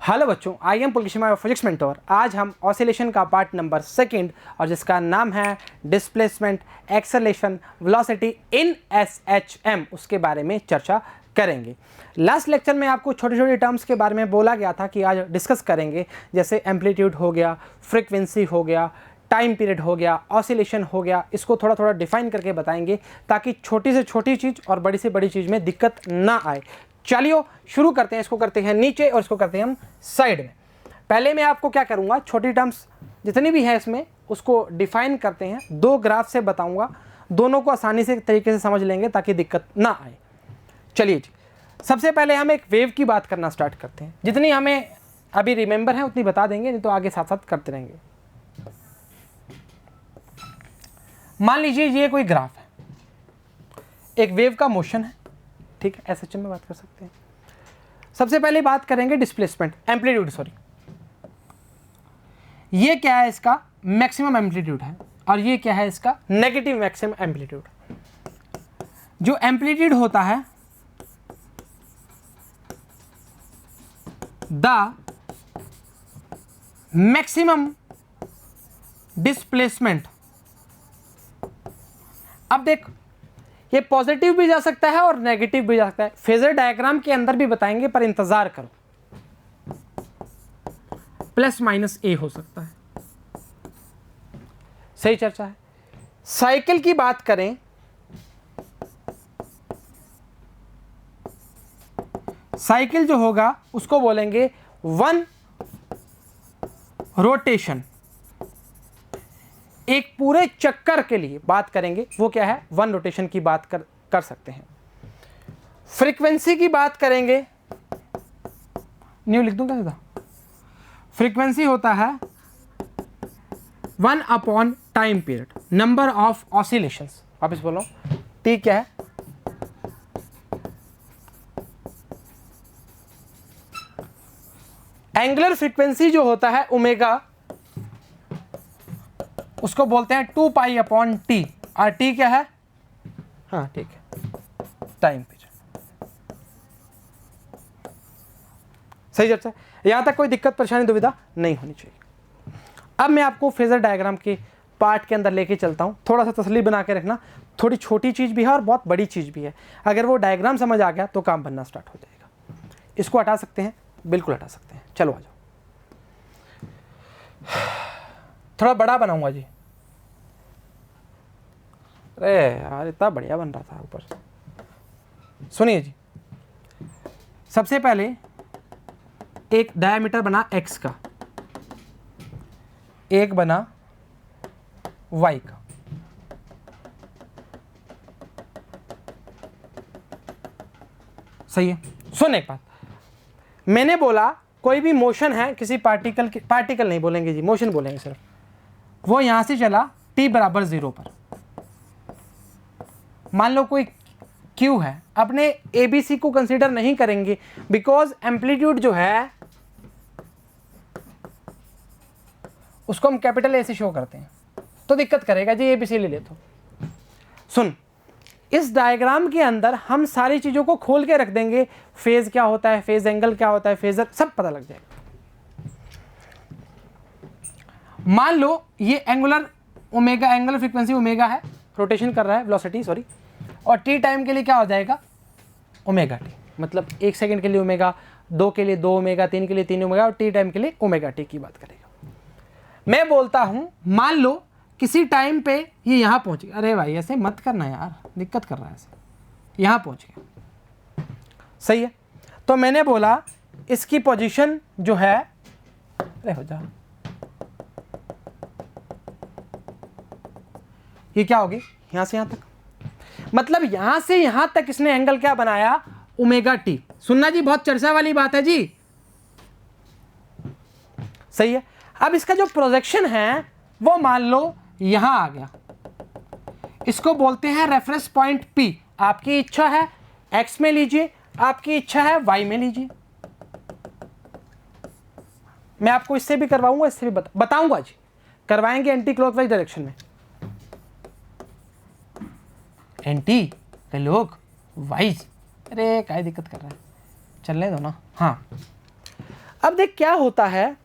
Hello बच्चों, I am पुलकिश physics mentor. आज हम ऑसिलेशन का पार्ट नंबर 2 और जिसका नाम है डिस्प्लेसमेंट, एक्सेलरेशन, वेलोसिटी इन एसएचएम, उसके बारे में चर्चा करेंगे। लास्ट लेक्चर में आपको छोटे छोटे टर्म्स के बारे में बोला गया था कि आज डिस्कस करेंगे, जैसे एम्पलीट्यूड हो गया, फ्रीक्वेंसी हो गया, टाइम पीरियड हो गया, ऑसिलेशन हो गया। इसको थोड़ा थोड़ा डिफाइन करके बताएंगे ताकि छोटी से छोटी चीज़ और बड़ी से बड़ी चीज़ में दिक्कत ना आए। चलिए शुरू करते हैं। इसको करते हैं नीचे और इसको करते हैं हम साइड में। पहले मैं आपको क्या करूंगा, छोटी टर्म्स जितनी भी है इसमें उसको डिफाइन करते हैं, दो ग्राफ से बताऊंगा, दोनों को आसानी से तरीके से समझ लेंगे ताकि दिक्कत ना आए। चलिए जी, सबसे पहले हम एक वेव की बात करना स्टार्ट करते हैं। जितनी हमें अभी रिमेंबर है उतनी बता देंगे, नहीं तो आगे साथ साथ करते रहेंगे। मान लीजिए ये कोई ग्राफ है, एक वेव का मोशन है, ठीक है, एसएचएम में बात कर सकते हैं। सबसे पहले बात करेंगे डिस्प्लेसमेंट, एम्पलीट्यूड, सॉरी। ये क्या है, इसका मैक्सिमम एम्पलीट्यूड है, और ये क्या है, इसका नेगेटिव मैक्सिमम एम्पलीट्यूड। जो एम्पलीट्यूड होता है, द मैक्सिमम डिस्प्लेसमेंट। अब देख, ये पॉजिटिव भी जा सकता है और नेगेटिव भी जा सकता है। फेजर डायग्राम के अंदर भी बताएंगे, पर इंतजार करो। प्लस माइनस ए हो सकता है, सही चर्चा है। साइकिल की बात करें, साइकिल जो होगा उसको बोलेंगे वन रोटेशन। एक पूरे चक्कर के लिए बात करेंगे, वो क्या है, वन रोटेशन की बात कर सकते हैं। फ्रीक्वेंसी की बात करेंगे, न्यू लिख दूंगा सीधा। फ्रीक्वेंसी होता है 1 upon time period, number of oscillations. वापस बोलो, टी क्या है, एंगुलर फ्रीक्वेंसी जो होता है ओमेगा, उसको बोलते हैं 2 पाई अपॉन टी, और टी क्या है, हाँ ठीक है, टाइम पीरियड। सही चर्चा, यहां तक कोई दिक्कत परेशानी दुविधा नहीं होनी चाहिए। अब मैं आपको फेजर डायग्राम के पार्ट के अंदर लेके चलता हूं। थोड़ा सा तसल्ली बना के रखना, थोड़ी छोटी चीज भी है और बहुत बड़ी चीज भी है। अगर वो डायग्राम समझ आ गया तो काम बनना स्टार्ट हो जाएगा। इसको हटा सकते हैं, बिल्कुल हटा सकते हैं। चलो आ जाओ, थोड़ा बड़ा बनाऊंगा जी। अरे यार, इतना बढ़िया बन रहा था ऊपर। सुनिए जी, सबसे पहले एक डायमीटर बना x का, एक बना y का। सही है। सुन एक बात, मैंने बोला कोई भी मोशन है किसी पार्टिकल की, पार्टिकल नहीं बोलेंगे जी, मोशन बोलेंगे सिर्फ, वो यहां से चला t बराबर 0 पर। मान लो कोई q है, अपने ABC को कंसीडर नहीं करेंगे, बिकॉज एम्पलीट्यूड जो है उसको हम कैपिटल A से शो करते हैं, तो दिक्कत करेगा जी, ABC ले ले। तो सुन, इस डायग्राम के अंदर हम सारी चीजों को खोल के रख देंगे। फेज क्या होता है, फेज एंगल क्या होता है, फेजर, सब पता लग जाएगा। मान लो ये angular omega, angular frequency omega है, रोटेशन कर रहा है, वेलोसिटी सॉरी, और टी टाइम के लिए क्या हो जाएगा, ओमेगा टी। मतलब 1 सेकंड के लिए ओमेगा, 2 के लिए 2 ओमेगा, 3 के लिए 3 ओमेगा, और टी टाइम के लिए ओमेगा टी की बात करेगा। मैं बोलता हूं, मान लो किसी टाइम पे ये यहां पहुंच गया। अरे भाई ऐसे मत करना यार, दिक्कत कर रहा है। ऐसे यहां पहुंच गया, सही है। तो मैंने बोला इसकी पोजीशन जो है, अरे हो जा, ये क्या होगी, यहां से यहां तक, मतलब यहां से यहां तक इसने एंगल क्या बनाया, ओमेगा टी। सुनना जी, बहुत चर्चा वाली बात है जी, सही है। अब इसका जो प्रोजेक्शन है वो मान लो यहां आ गया, इसको बोलते हैं रेफरेंस पॉइंट P। आपकी इच्छा है x में लीजिए, आपकी इच्छा है y में लीजिए। मैं आपको इससे भी करवाऊंगा, इससे भी बताऊंगा जी, करवाएंगे एंटी क्लॉकवाइज डायरेक्शन में। एंटी क्लॉकवाइज, अरे क्या दिक्कत कर रहा है, चलने दो ना। हाँ, अब देख क्या होता है,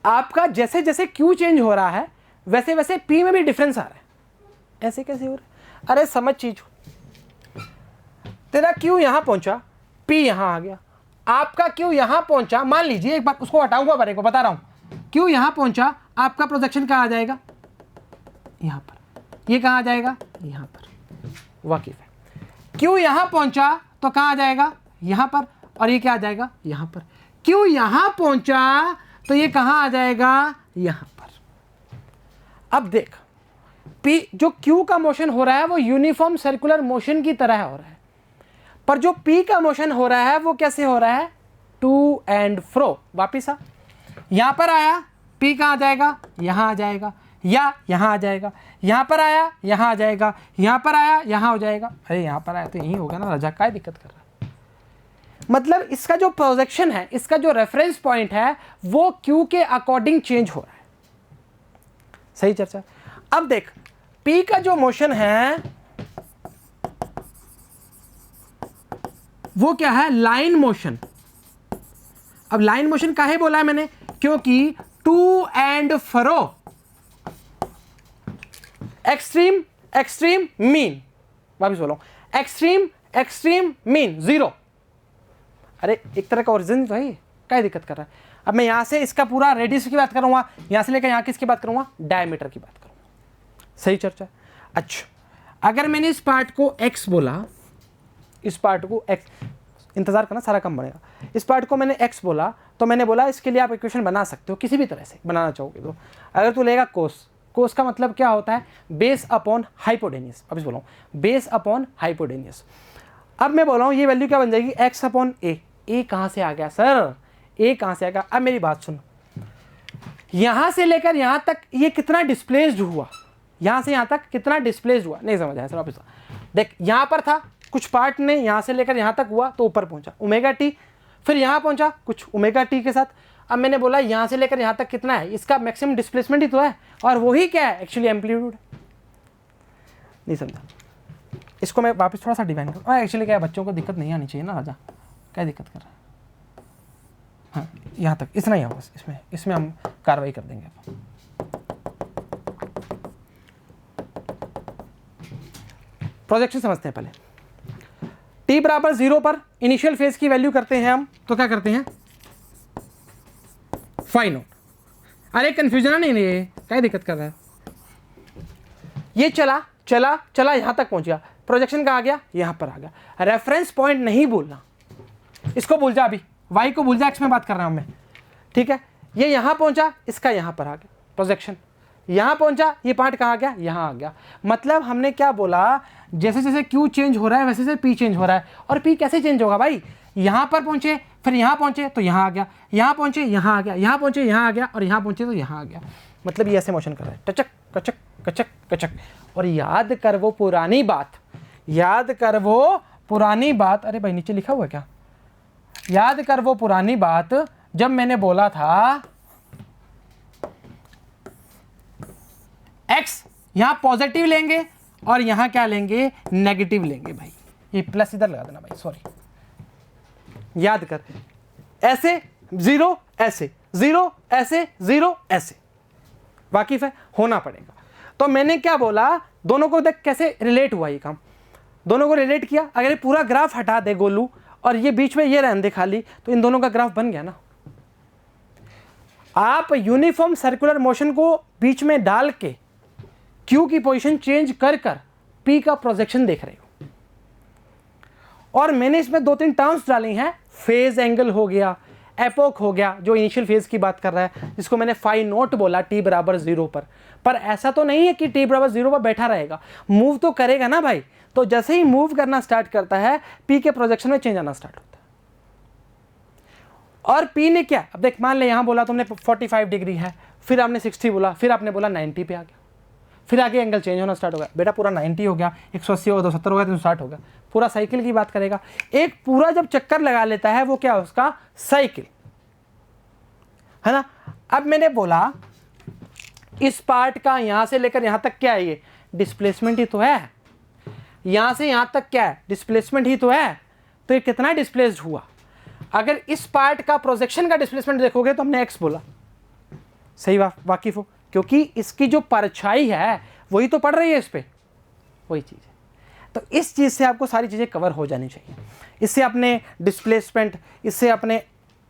आपका जैसे जैसे क्यू चेंज हो रहा है वैसे वैसे पी में भी डिफरेंस आ रहा है। ऐसे कैसे हो रहा है? अरे समझ चीज, तेरा क्यू यहां पहुंचा, पी यहां आ गया, आपका क्यू यहां पहुंचा, मान लीजिए एक बार उसको हटाऊंगा, बारे को बता रहा हूं, क्यू यहां पहुंचा, आपका प्रोजेक्शन कहां आ जाएगा, यहां पर। ये कहां आ जाएगा, यहां पर। वाकिफ है, क्यू यहां पहुंचा तो कहां आ जाएगा, यहां पर, और ये क्या आ जाएगा, यहां पर। क्यू यहां पहुंचा तो ये कहां आ जाएगा, यहां पर। अब देख पी, जो क्यू का मोशन हो रहा है वो यूनिफॉर्म सर्कुलर मोशन की तरह हो रहा है, पर जो पी का मोशन हो रहा है वो कैसे हो रहा है, टू एंड फ्रो। वापिस आ, यहां पर आया, पी कहां आ जाएगा, यहां आ जाएगा, या यहां आ जाएगा, यहां पर आया, यहां आ जाएगा, यहां पर आया, यहां हो जाएगा। अरे यहां पर आया तो यही होगा ना रजा, क्या दिक्कत कर रहा है। मतलब इसका जो प्रोजेक्शन है, इसका जो रेफरेंस पॉइंट है वो क्यू के अकॉर्डिंग चेंज हो रहा है। सही चर्चा। अब देख पी का जो मोशन है वो क्या है, लाइन मोशन। अब लाइन मोशन काहे बोला है मैंने, क्योंकि to and fro, extreme extreme mean, वापिस बोलो, एक्सट्रीम एक्सट्रीम मीन जीरो। अरे एक तरह का ओरिजिन तो है, क्या दिक्कत कर रहा है। अब मैं यहां से इसका पूरा रेडियस की बात करूंगा, यहां से लेकर यहां किसकी बात करूंगा, डायमीटर की बात करूंगा। सही चर्चा। अच्छा, अगर मैंने इस पार्ट को x बोला, इस पार्ट को x, इंतजार करना सारा काम बनेगा, इस पार्ट को मैंने x बोला, तो मैंने बोला इसके लिए आप इक्वेशन बना सकते हो किसी भी तरह से बनाना चाहोगे तो। अगर तू लेगा कोस, कोस का मतलब क्या होता है, बेस अपॉन हाइपोटेनियस। अब इस बोला बेस अपॉन हाइपोटेनियस। अब मैं बोल रहा हूँ ये वैल्यू क्या बन जाएगी, x अपॉन ए। ए कहाँ से आ गया सर, ए कहाँ से आ गया। अब मेरी बात सुन, यहां से लेकर यहां तक ये कितना डिस्प्लेस्ड हुआ, यहां से यहां तक कितना डिस्प्लेस्ड हुआ, नहीं समझ आया सर वापस। देख यहां पर था, कुछ पार्ट ने यहां से लेकर यहां तक हुआ तो ऊपर पहुंचा ओमेगा टी, फिर यहां पहुंचा कुछ ओमेगा टी के साथ। अब मैंने बोला यहां से लेकर यहां तक कितना है, इसका मैक्सिमम डिस्प्लेसमेंट ही तो है, और वही क्या है, एक्चुअली एम्पलीट्यूड। नहीं समझा, इसको मैं वापस थोड़ा सा डिवाइन करूँ। एक्चुअली क्या है, बच्चों को दिक्कत नहीं आनी चाहिए ना राजा, क्या दिक्कत कर रहा है। हाँ यहाँ तक इतना ही है बस, इसमें हम कार्रवाई कर देंगे। प्रोजेक्शन समझते हैं पहले। t बराबर 0 पर इनिशियल फेज की वैल्यू करते हैं हम, तो क्या करते हैं, फाई नोट। अरे कंफ्यूजन नहीं, नहीं क्या दिक्कत कर रहा है। ये चला चला चला यहां तक पहुंच गया, प्रोजेक्शन कहाँ आ गया, यहां पर आ गया। रेफरेंस पॉइंट नहीं भूलना, इसको भूल जा, अभी y को भूल जा, x में बात कर रहा हूं मैं, ठीक है। ये यहां पहुंचा, इसका यहां पर आ गया प्रोजेक्शन, यहां पहुंचा, ये पार्ट कहाँ आ गया, यहां आ गया। मतलब हमने क्या बोला, जैसे जैसे q चेंज हो रहा है वैसे वैसे p चेंज हो रहा है। और p कैसे चेंज होगा भाई, यहां पर पहुंचे, फिर यहां पहुंचे तो यहां आ गया, यहां पहुंचे यहां आ गया, यहां पहुंचे यहां आ गया, और यहां पहुंचे तो यहां आ गया। मतलब ये ऐसे मोशन कर रहा है, टचक कचक कचक कचक। और याद कर वो पुरानी बात, याद कर वो पुरानी बात, अरे भाई नीचे लिखा हुआ है क्या, याद कर वो पुरानी बात जब मैंने बोला था x यहां पॉजिटिव लेंगे और यहां क्या लेंगे, नेगेटिव लेंगे। भाई ये प्लस इधर लगा देना भाई, सॉरी। याद कर, ऐसे जीरो, ऐसे जीरो, ऐसे जीरो, ऐसे, वाकिफ है, होना पड़ेगा। तो मैंने क्या बोला, दोनों को देख कैसे रिलेट हुआ ये काम, दोनों को रिलेट किया। अगर ये पूरा ग्राफ हटा दे गोलू और ये बीच में ये रहने दे खाली, तो इन दोनों का ग्राफ बन गया ना। आप यूनिफॉर्म सर्कुलर मोशन को बीच में डाल के क्यू की पोजीशन चेंज कर कर पी का प्रोजेक्शन देख रहे हो। और मैंने इसमें 2-3 टर्म्स डाली हैं, फेज एंगल हो गया, एपोक हो गया, जो इनिशियल फेज की बात कर रहा है, जिसको मैंने फाई नोट बोला t बराबर 0 पर ऐसा तो नहीं है कि t बराबर 0 पर बैठा रहेगा, मूव तो करेगा ना भाई। तो जैसे ही मूव करना स्टार्ट करता है p के प्रोजेक्शन में चेंज आना स्टार्ट होता है। और p ने क्या, अब देख मान ले यहां बोला तुमने 45 डिग्री है, फिर आपने 60 बोला, फिर आपने बोला 90 पे आ गया, फिर आगे एंगल चेंज होना स्टार्ट हो गया। बेटा पूरा 90 हो गया, 180 हो गया, 270 हो गया, 360 हो गया, पूरा साइकिल की बात करेगा। एक पूरा जब चक्कर लगा लेता है वो क्या है, उसका साइकिल है ना। अब मैंने बोला इस पार्ट का यहां से लेकर यहां तक क्या है, ये डिस्प्लेसमेंट ही तो है, यहां से यहां तक क्या है, डिस्प्लेसमेंट ही तो है। तो ये कितना डिस्प्लेस्ड हुआ, अगर इस पार्ट का प्रोजेक्शन का डिस्प्लेसमेंट देखोगे तो हमने एक्स बोला, सही वाकिफ हो, क्योंकि इसकी जो परछाई है वही तो पड़ रही है इस पर, वही चीज़ है। तो इस चीज़ से आपको सारी चीज़ें कवर हो जानी चाहिए। इससे अपने डिस्प्लेसमेंट, इससे अपने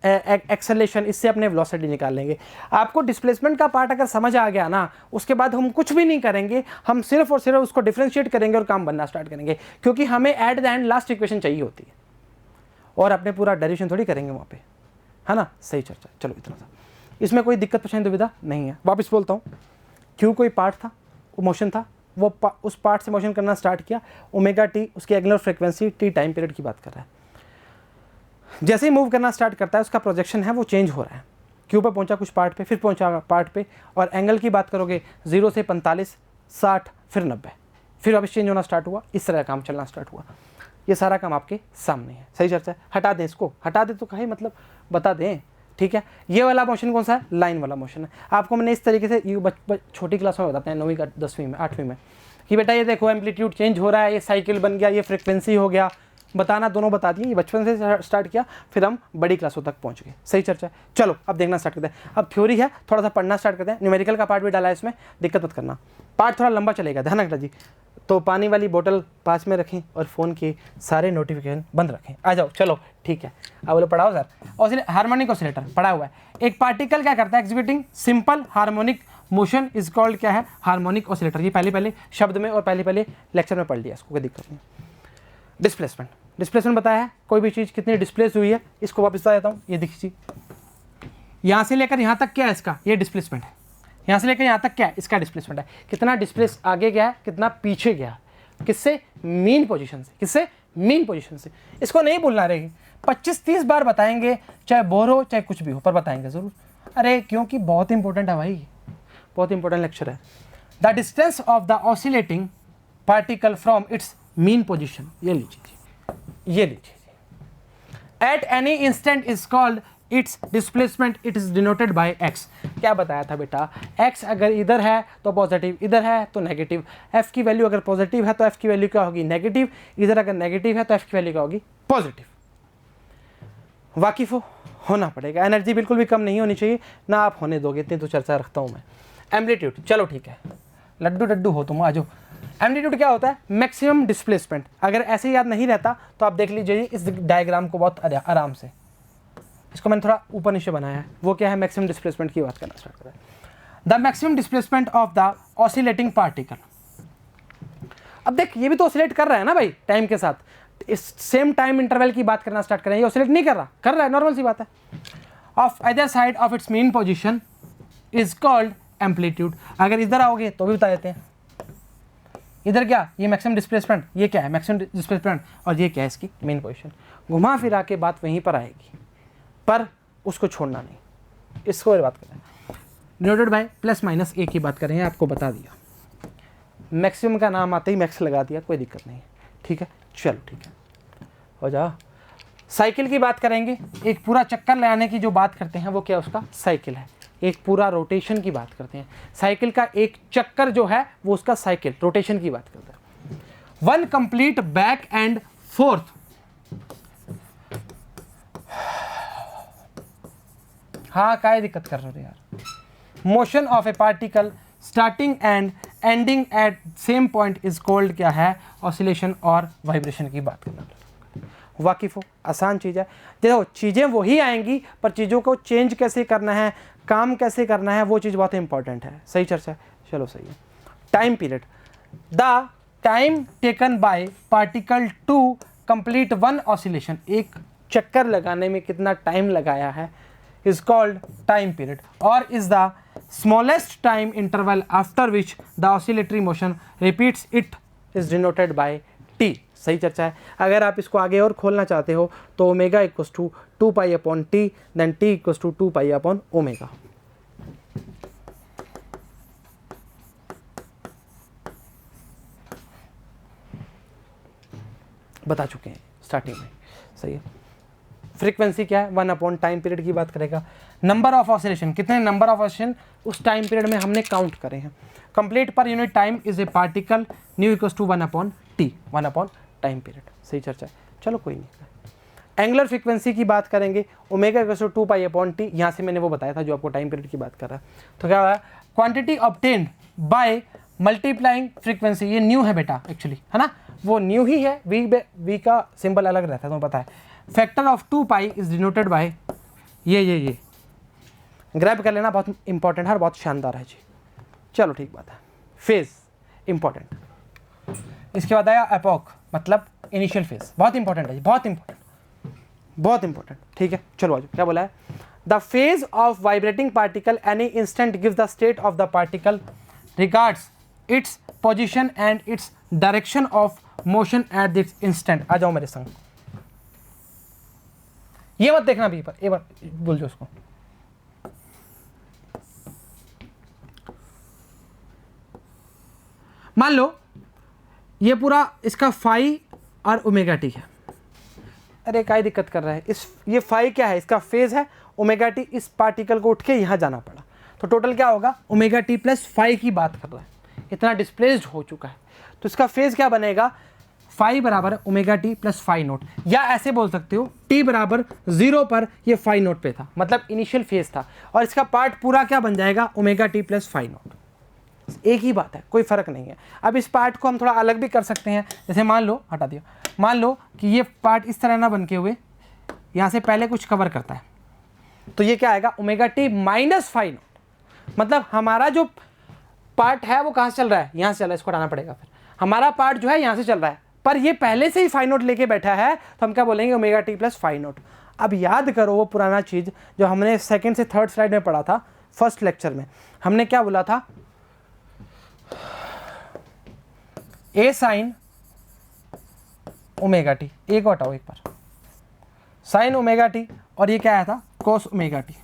एक्सेलरेशन, इससे अपने वेलोसिटी निकाल लेंगे। आपको डिस्प्लेसमेंट का पार्ट अगर समझ आ गया ना, उसके बाद हम कुछ भी नहीं करेंगे, हम सिर्फ और सिर्फ उसको डिफ्रेंशिएट करेंगे और काम बनना स्टार्ट करेंगे, क्योंकि हमें eight the and last equation चाहिए होती है और अपने पूरा डेरिवेशन थोड़ी करेंगे वहाँ पे, है ना। सही चर्चा, चलो इतना था, इसमें कोई दिक्कत परेशानी दुविधा नहीं है। वापस बोलता हूँ, क्यों कोई पार्ट था, वो मोशन था, वो उस पार्ट से मोशन करना स्टार्ट किया, ओमेगा टी उसकी angular frequency, T time period की बात कर रहा है। जैसे ही मूव करना स्टार्ट करता है उसका प्रोजेक्शन है वो चेंज हो रहा है, क्यों पर पहुंचा कुछ पार्ट पे, फिर पहुंचा पार्ट पे, और एंगल की बात करोगे 0 से 45, 60, फिर 90, फिर वापस चेंज होना स्टार्ट हुआ, इस तरह का काम चलना स्टार्ट हुआ। ये सारा काम आपके सामने है, सही चर्चा है। हटा दें इसको, हटा दें तो कहे मतलब बता दें, ठीक है। ये वाला मोशन कौन सा है, लाइन वाला मोशन है। आपको मैंने इस तरीके से छोटी क्लास में बताते हैं, 9वीं का 10वीं में 8वीं में, कि बेटा ये देखो एम्पलीट्यूड चेंज हो रहा है, ये साइकिल बन गया, ये फ्रिक्वेंसी हो गया, बताना दोनों बता दिए। ये बचपन से स्टार्ट किया, फिर हम बड़ी क्लासों तक पहुंच गए, सही चर्चा है। चलो अब देखना स्टार्ट करते हैं। अब थ्योरी है, थोड़ा सा पढ़ना स्टार्ट करते हैं। न्यूमेरिकल का पार्ट भी डाला है इसमें, दिक्कत मत करना, पार्ट थोड़ा लंबा चलेगा, ध्यान रखना जी। तो पानी वाली बोतल पास में रखें और फ़ोन के सारे नोटिफिकेशन बंद रखें। आ जाओ, चलो ठीक है। अब बोलो पढ़ाओ सर। हार्मोनिक ऑसिलेटर पढ़ा हुआ है। एक पार्टिकल क्या करता है, executing simple harmonic motion is called क्या है, हार्मोनिक ऑसिलेटर। ये पहले शब्द में और पहले लेक्चर में पढ़ लिया, इसको कोई दिक्कत नहीं। डिस्प्लेसमेंट, डिस्प्लेसमेंट बताया है, कोई भी चीज़ कितनी डिस्प्लेस हुई है, इसको वापस बता देता हूँ। ये देखिए, यहाँ से लेकर यहाँ तक क्या है इसका, ये डिस्प्लेसमेंट है। यहाँ से लेकर यहाँ तक क्या है, इसका डिस्प्लेसमेंट है। कितना डिस्प्लेस आगे गया है, कितना पीछे गया, किससे, मीन पोजीशन से, किससे, मीन पोजीशन से। इसको नहीं भूलना रहेगी, 25-30 बार बताएंगे, चाहे बोर हो चाहे कुछ भी हो, पर बताएंगे ज़रूर। अरे क्योंकि बहुत इंपॉर्टेंट है भाई, बहुत इंपॉर्टेंट लेक्चर है। The distance of the oscillating particle from its mean position, ये लीजिए, ये लीजिए। At any instant is called its displacement, it is denoted bye x. क्या बताया था बेटा, एक्स अगर इधर है तो पॉजिटिव, इधर है तो नेगेटिव। एफ की वैल्यू अगर पॉजिटिव है तो एफ की वैल्यू क्या होगी, नेगेटिव। इधर अगर नेगेटिव है तो एफ की वैल्यू क्या होगी, पॉजिटिव। वाकिफ होना पड़ेगा, एनर्जी बिल्कुल भी कम नहीं होनी चाहिए ना, आप होने दोगे, इतनी तो चर्चा रखता हूँ मैं। एम्पलीट्यूड, चलो ठीक है, लड्डू डड्डू हो तुम, आ जाओ। एम्पलीट्यूड क्या होता है, मैक्सिमम डिस्प्लेसमेंट। अगर ऐसे याद नहीं रहता तो आप देख लीजिए इस डायग्राम को बहुत आराम से, इसको मैंने थोड़ा ऊपर नीचे बनाया है। वो क्या है, मैक्सिमम डिस्प्लेसमेंट की बात करना स्टार्ट करें। The maximum displacement of the oscillating particle. अब देख ये भी तो ऑसिलेट कर रहा है ना भाई टाइम के साथ, इस सेम टाइम इंटरवल की बात करना स्टार्ट करें। ये ऑसिलेट नहीं कर रहा है, नॉर्मल सी बात है। Of other side of its mean position is called amplitude. अगर इधर आओगे तो भी बता देते हैं, इधर क्या, ये मैक्सिमम डिस्प्लेसमेंट, ये क्या है मैक्सिमम डिस्प्लेसमेंट, और ये क्या है इसकी मेन पोजीशन। घुमा फिरा के बात वहीं पर आएगी, पर उसको छोड़ना नहीं, इसको बात करें। डिनोटेड बाय प्लस माइनस ए की बात करें, आपको बता दिया। मैक्सिमम का नाम आते ही मैक्स लगा दिया, कोई दिक्कत नहीं है, ठीक है। चलो ठीक है, हो जाओ। साइकिल की बात करेंगे, एक पूरा चक्कर लगाने की जो बात करते हैं वो क्या, उसका साइकिल है। एक पूरा रोटेशन की बात करते हैं, साइकिल का एक चक्कर जो है वो उसका साइकिल रोटेशन की बात करता है। One complete back and fourth, हाँ काय दिक्कत कर रहे हो यार। Motion of A particle starting and ending eight same point is called क्या है, ऑसिलेशन और वाइब्रेशन की बात करना। वाकिफ हो, आसान चीज़ है। देखो चीज़ें वही आएंगी, पर चीज़ों को चेंज कैसे करना है, काम कैसे करना है, वो चीज़ बहुत इंपॉर्टेंट है। सही चर्चा है, चलो सही है। Time period, the time taken by particle to complete one oscillation, एक चक्कर लगाने में कितना टाइम लगाया है, इज कॉल्ड टाइम पीरियड, और is the smallest time interval after which the oscillatory motion repeats it is denoted by T. सही चर्चा है। अगर आप इसको आगे और खोलना चाहते हो तो omega equals to 2 pi upon T, then T equals to 2 pi upon omega. बता चुके हैं स्टार्टिंग में, सही है। फ्रीक्वेंसी क्या है, 1 अपॉन टाइम पीरियड की बात करेगा। नंबर ऑफ ऑसिलेशन, कितने नंबर ऑफ ऑसिलेशन उस टाइम पीरियड में हमने काउंट करे हैं। Complete per unit time is a particle, nu equals to 1 upon T, 1 upon time period. सही चर्चा है, चलो कोई नहीं। एंगुलर फ्रीक्वेंसी की बात करेंगे, ओमेगा इक्वल्स टू 2π/t, यहाँ से मैंने वो बताया था जो आपको टाइम पीरियड की बात कर रहा है। तो क्या हुआ, quantity obtained by multiplying frequency, ये न्यू है बेटा एक्चुअली, है ना, वो न्यू ही है, वी का सिंबल अलग रहता है तुम्हें पता है। Factor of 2π is denoted by ये ग्रैब कर लेना, बहुत इंपॉर्टेंट है और बहुत शानदार है जी। चलो ठीक बात है, फेज इंपॉर्टेंट। इसके बाद आया एपोक, मतलब इनिशियल फेज, बहुत इंपॉर्टेंट है जी, बहुत इंपॉर्टेंट। ठीक है, चलो आज क्या बोला है, the phase of vibrating particle any instant gives the state of the particle regards its position and its direction of motion at this instant. आ जाओ मेरे संग, ये मत देखना भी, पर एक बार बोल जो उसको, मान लो ये पूरा इसका फाई और ओमेगा टी है। अरे क्या दिक्कत कर रहा है, ये फाई क्या है, इसका फेज है, ओमेगा टी इस पार्टिकल को उठ के यहाँ जाना पड़ा, तो टोटल क्या होगा, ओमेगा टी प्लस फाई की बात कर रहा है, इतना डिस्प्लेस्ड हो चुका है, तो इसका फेज क्या बनेगा, फाई बराबर omega T plus phi naught, या ऐसे बोल सकते हो टी बराबर 0 पर ये फाई नोट पे था, मतलब इनिशियल फेज था, और इसका पार्ट पूरा क्या बन जाएगा, omega T plus phi naught, एक ही बात है, कोई फर्क नहीं है। अब इस पार्ट को हम थोड़ा अलग भी कर सकते हैं, जैसे मान लो, हटा दिया, मान लो कि ये पार्ट इस तरह ना बन के हुए यहाँ से पहले कुछ कवर करता है, तो ये क्या आएगा, omega T minus phi naught, मतलब हमारा जो पार्ट है वो कहाँ से चल रहा है, यहाँ से चल रहा है, इसको हटाना पड़ेगा, फिर हमारा पार्ट जो है यहाँ से चल रहा है, पर ये पहले से ही फाई नोट लेके बैठा है, तो हम क्या बोलेंगे, omega T plus phi naught. अब याद करो वो पुराना चीज़ जो हमने सेकेंड से थर्ड स्लाइड में पढ़ा था, फर्स्ट लेक्चर में हमने क्या बोला था, ए साइन ओमेगा टी, एक को हटाओ एक बार, साइन ओमेगा टी, और ये क्या आया था, कोस ओमेगा टी।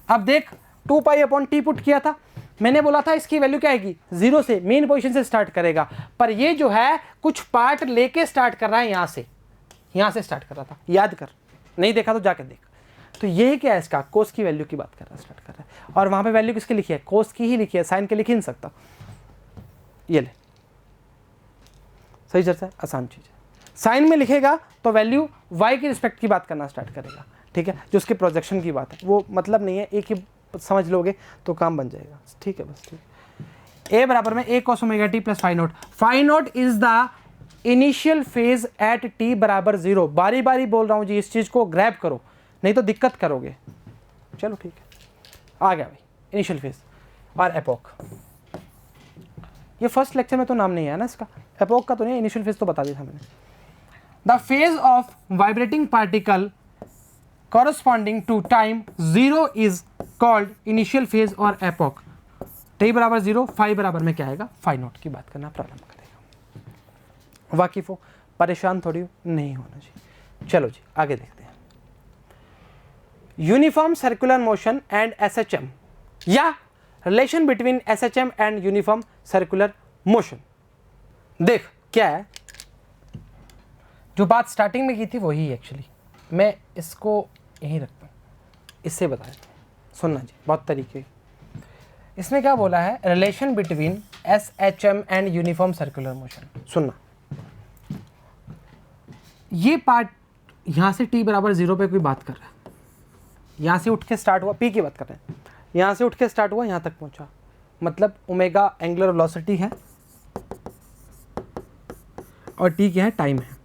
अब देख 2π/t पुट किया था, मैंने बोला था इसकी वैल्यू क्या आएगी, 0 से, मेन पोजीशन से स्टार्ट करेगा, पर ये जो है कुछ पार्ट लेके स्टार्ट कर रहा है, यहाँ से स्टार्ट कर रहा था, याद कर, नहीं देखा तो जाकर देख। तो ये क्या है, इसका कोस की वैल्यू की बात कर रहा है, स्टार्ट कर रहा है, और वहाँ पे वैल्यू किसकी लिखी है, कोस की ही लिखी है, साइन के लिख ही नहीं सकता, ये ले, सही चर्चा है, आसान चीज़ है। साइन में लिखेगा तो वैल्यू y की रिस्पेक्ट की बात करना स्टार्ट करेगा, ठीक है, जो उसके प्रोजेक्शन की बात है, वो मतलब नहीं है, एक ही समझ लोगे तो काम बन जाएगा, ठीक है, बस ठीक। a बराबर में a cos omega T plus phi naught, phi naught is the initial phase at t बराबर 0। बारी बारी बोल रहा हूँ जी, इस चीज़ को ग्रैब करो, नहीं तो दिक्कत करोगे। चलो ठीक है, आ गया भाई इनिशियल फेज और एपोक। ये फर्स्ट लेक्चर में तो नाम नहीं है ना इसका, एपोक का तो नहीं, इनिशियल फेज तो बता दिया था मैंने। The phase of vibrating particle corresponding to time 0 is called initial phase और एपोक। टी बराबर 0, फाई बराबर में क्या आएगा, फाई नोट की बात करना प्रारंभ करेगा। वाकिफ हो, परेशान थोड़ी नहीं होना चाहिए। चलो जी आगे देखते हैं। Uniform circular motion and SHM, या relation between SHM and uniform circular motion. देख क्या है, जो बात स्टार्टिंग में की थी वही एक्चुअली, मैं इसको यहीं रखता हूँ, इससे बता देता हूँ, सुनना जी, बहुत तरीके। इसमें क्या बोला है, relation between SHM and uniform circular motion. सुनना, ये पार्ट यहाँ से t बराबर 0 पे कोई बात कर रहा है, यहाँ से उठ के स्टार्ट हुआ, p की बात कर रहे हैं, यहाँ से उठ के स्टार्ट हुआ, यहाँ तक पहुँचा, मतलब ओमेगा एंगुलर वेलोसिटी है और t क्या है, टाइम है।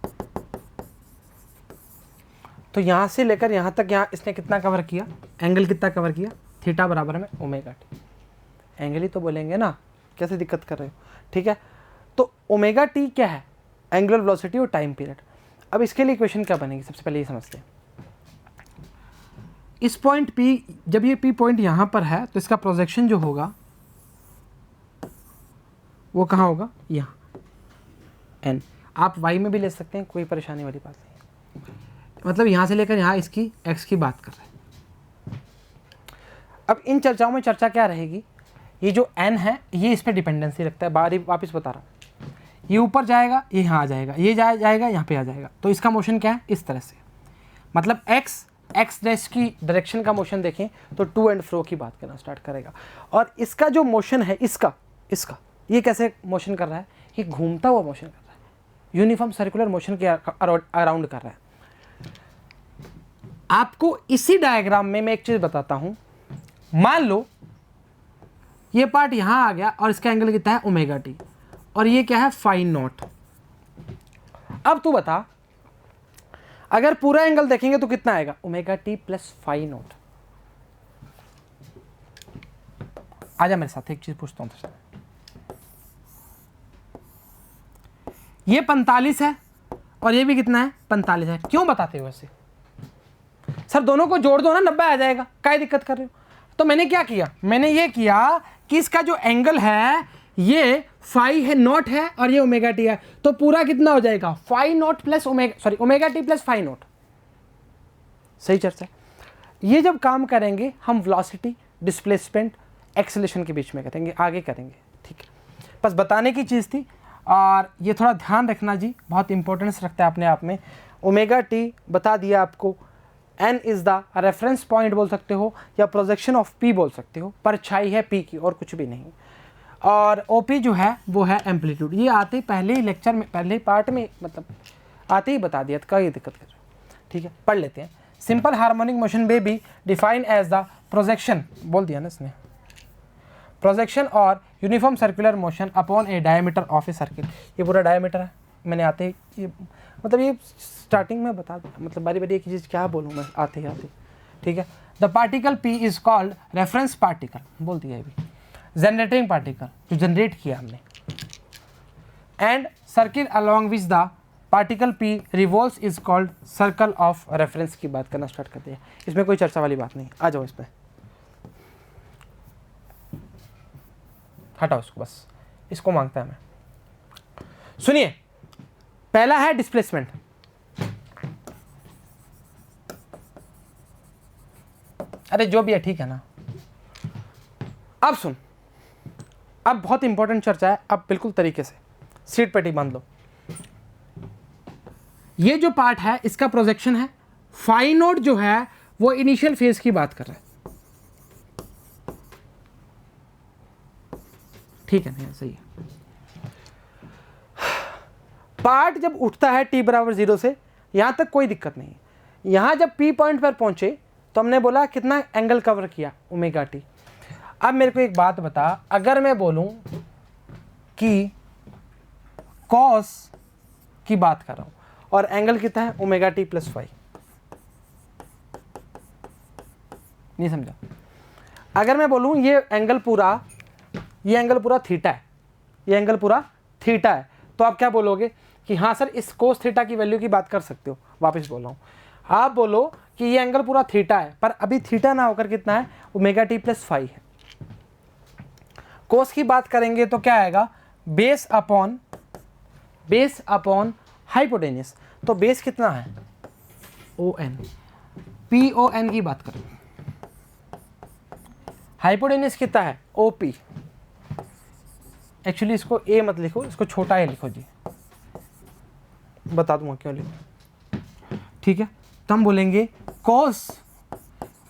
तो यहाँ से लेकर यहाँ तक, यहाँ इसने कितना कवर किया, एंगल कितना कवर किया, थीटा बराबर में ओमेगा टी। एंगल ही तो बोलेंगे ना, कैसे दिक्कत कर रहे हो, ठीक है। तो ओमेगा टी क्या है, एंगुलर वेलोसिटी और टाइम पीरियड। अब इसके लिए इक्वेशन क्या बनेगी, सबसे पहले ये समझते हैं। इस पॉइंट P, जब ये P पॉइंट यहाँ पर है तो इसका प्रोजेक्शन जो होगा वो कहाँ होगा, यहाँ n। आप y में भी ले सकते हैं, कोई परेशानी वाली बात नहीं, मतलब यहाँ से लेकर यहाँ इसकी x की बात कर रहे हैं। अब इन चर्चाओं में चर्चा क्या रहेगी, ये जो n है ये इस पर डिपेंडेंसी रखता है, बारी वापस बता रहा हूँ, ये ऊपर जाएगा, ये यहाँ आ जाएगा, ये जाएगा यहाँ पे आ जाएगा, तो इसका मोशन क्या है, इस तरह से, मतलब x डैश की डायरेक्शन का मोशन देखें तो टू एंड फ्रो की बात करना स्टार्ट करेगा। और इसका जो मोशन है, इसका ये कैसे मोशन कर रहा है, ये घूमता हुआ मोशन कर रहा है, यूनिफॉर्म सर्कुलर मोशन के अराउंड कर रहा है। आपको इसी डायग्राम में मैं एक चीज़ बताता हूँ। मान लो ये पार्ट यहाँ आ गया और इसका एंगल कितना है ओमेगा टी, और ये क्या है फाई नॉट। अब तू बता, अगर पूरा एंगल देखेंगे तो कितना आएगा omega T plus phi naught. आजा मेरे साथ, एक चीज पूछता हूँ तुझसे। ये 45 है और ये भी कितना है 45 है, क्यों बताते हो ऐसे? सर दोनों को जोड़ दो ना, 90 आ जाएगा, क्या दिक्कत कर रहे हो? तो मैंने क्या किया, मैंने ये किया कि इसका जो एंगल है ये फाई है नॉट है और ये ओमेगा टी है, तो पूरा कितना हो जाएगा phi naught plus omega T plus phi naught. सही चर्चा। ये जब काम करेंगे हम वेलोसिटी, डिस्प्लेसमेंट, एक्सेलरेशन के बीच में करेंगे, आगे करेंगे, ठीक है। बस बताने की चीज़ थी, और ये थोड़ा ध्यान रखना जी, बहुत इंपॉर्टेंस रखता है अपने आप में। ओमेगा टी बता दिया आपको, N is the reference point बोल सकते हो या प्रोजेक्शन ऑफ पी बोल सकते हो, परछाई है पी की और कुछ भी नहीं। और ओ पी जो है वो है एम्पलीट्यूड। ये आते ही पहले ही लेक्चर में, पहले ही पार्ट में, मतलब आते ही बता दिया, तो क्या ये दिक्कत कर रहे हो? ठीक है, पढ़ लेते हैं। सिंपल हार्मोनिक मोशन में be define as the projection, बोल दिया ना इसने, प्रोजेक्शन और uniform circular motion upon a diameter of a circle. ये पूरा डायमीटर है, मैंने आते ही ये मतलब ये स्टार्टिंग में बता दिया, मतलब बारी बारी एक चीज़ क्या बोलूँ मैं आते ही आते, ठीक है। The particle P is called reference particle, बोल दिया ये भी, जनरेटिंग पार्टिकल जो जनरेट किया हमने, and circle along which the particle P revolves is called circle of reference. की बात करना स्टार्ट कर दिया, इसमें कोई चर्चा वाली बात नहीं, आ जाओ इसमें, हटाओ इसको, बस इसको मांगता है मैं। सुनिए, पहला है डिस्प्लेसमेंट। अरे जो भी है ठीक है ना। अब सुन, अब बहुत इंपॉर्टेंट चर्चा है, अब बिल्कुल तरीके से सीट पेटी बांध लो। ये जो पार्ट है इसका प्रोजेक्शन है, फाई नोट जो है वो इनिशियल फेज की बात कर रहा है, ठीक है ना, सही है। पार्ट जब उठता है t बराबर 0 से, यहां तक कोई दिक्कत नहीं है। यहां जब p पॉइंट पर पहुंचे तो हमने बोला कितना एंगल कवर किया ओमेगा टी। अब मेरे को एक बात बता, अगर मैं बोलूं कि कॉस की बात कर रहा हूं और एंगल कितना है ओमेगा टी प्लस फाई, नहीं समझा? अगर मैं बोलूं ये एंगल पूरा थीटा है, ये एंगल पूरा थीटा है, तो आप क्या बोलोगे कि हाँ सर इस कोस थीटा की वैल्यू की बात कर सकते हो। वापस बोल रहा हूँ, आप बोलो कि ये एंगल पूरा थीटा है, पर अभी थीटा ना होकर कितना है ओमेगा टी प्लस फाई है। कोस की बात करेंगे तो क्या आएगा बेस अपॉन हाइपोटेन्यूस। तो बेस कितना है O N, P O N की बात करें, हाइपोटेन्यूस कितना है ओ पी। एक्चुअली इसको ए मत लिखो, इसको छोटा ए लिखो जी, बता दूंगा क्यों लिखो, ठीक है। तो हम बोलेंगे cos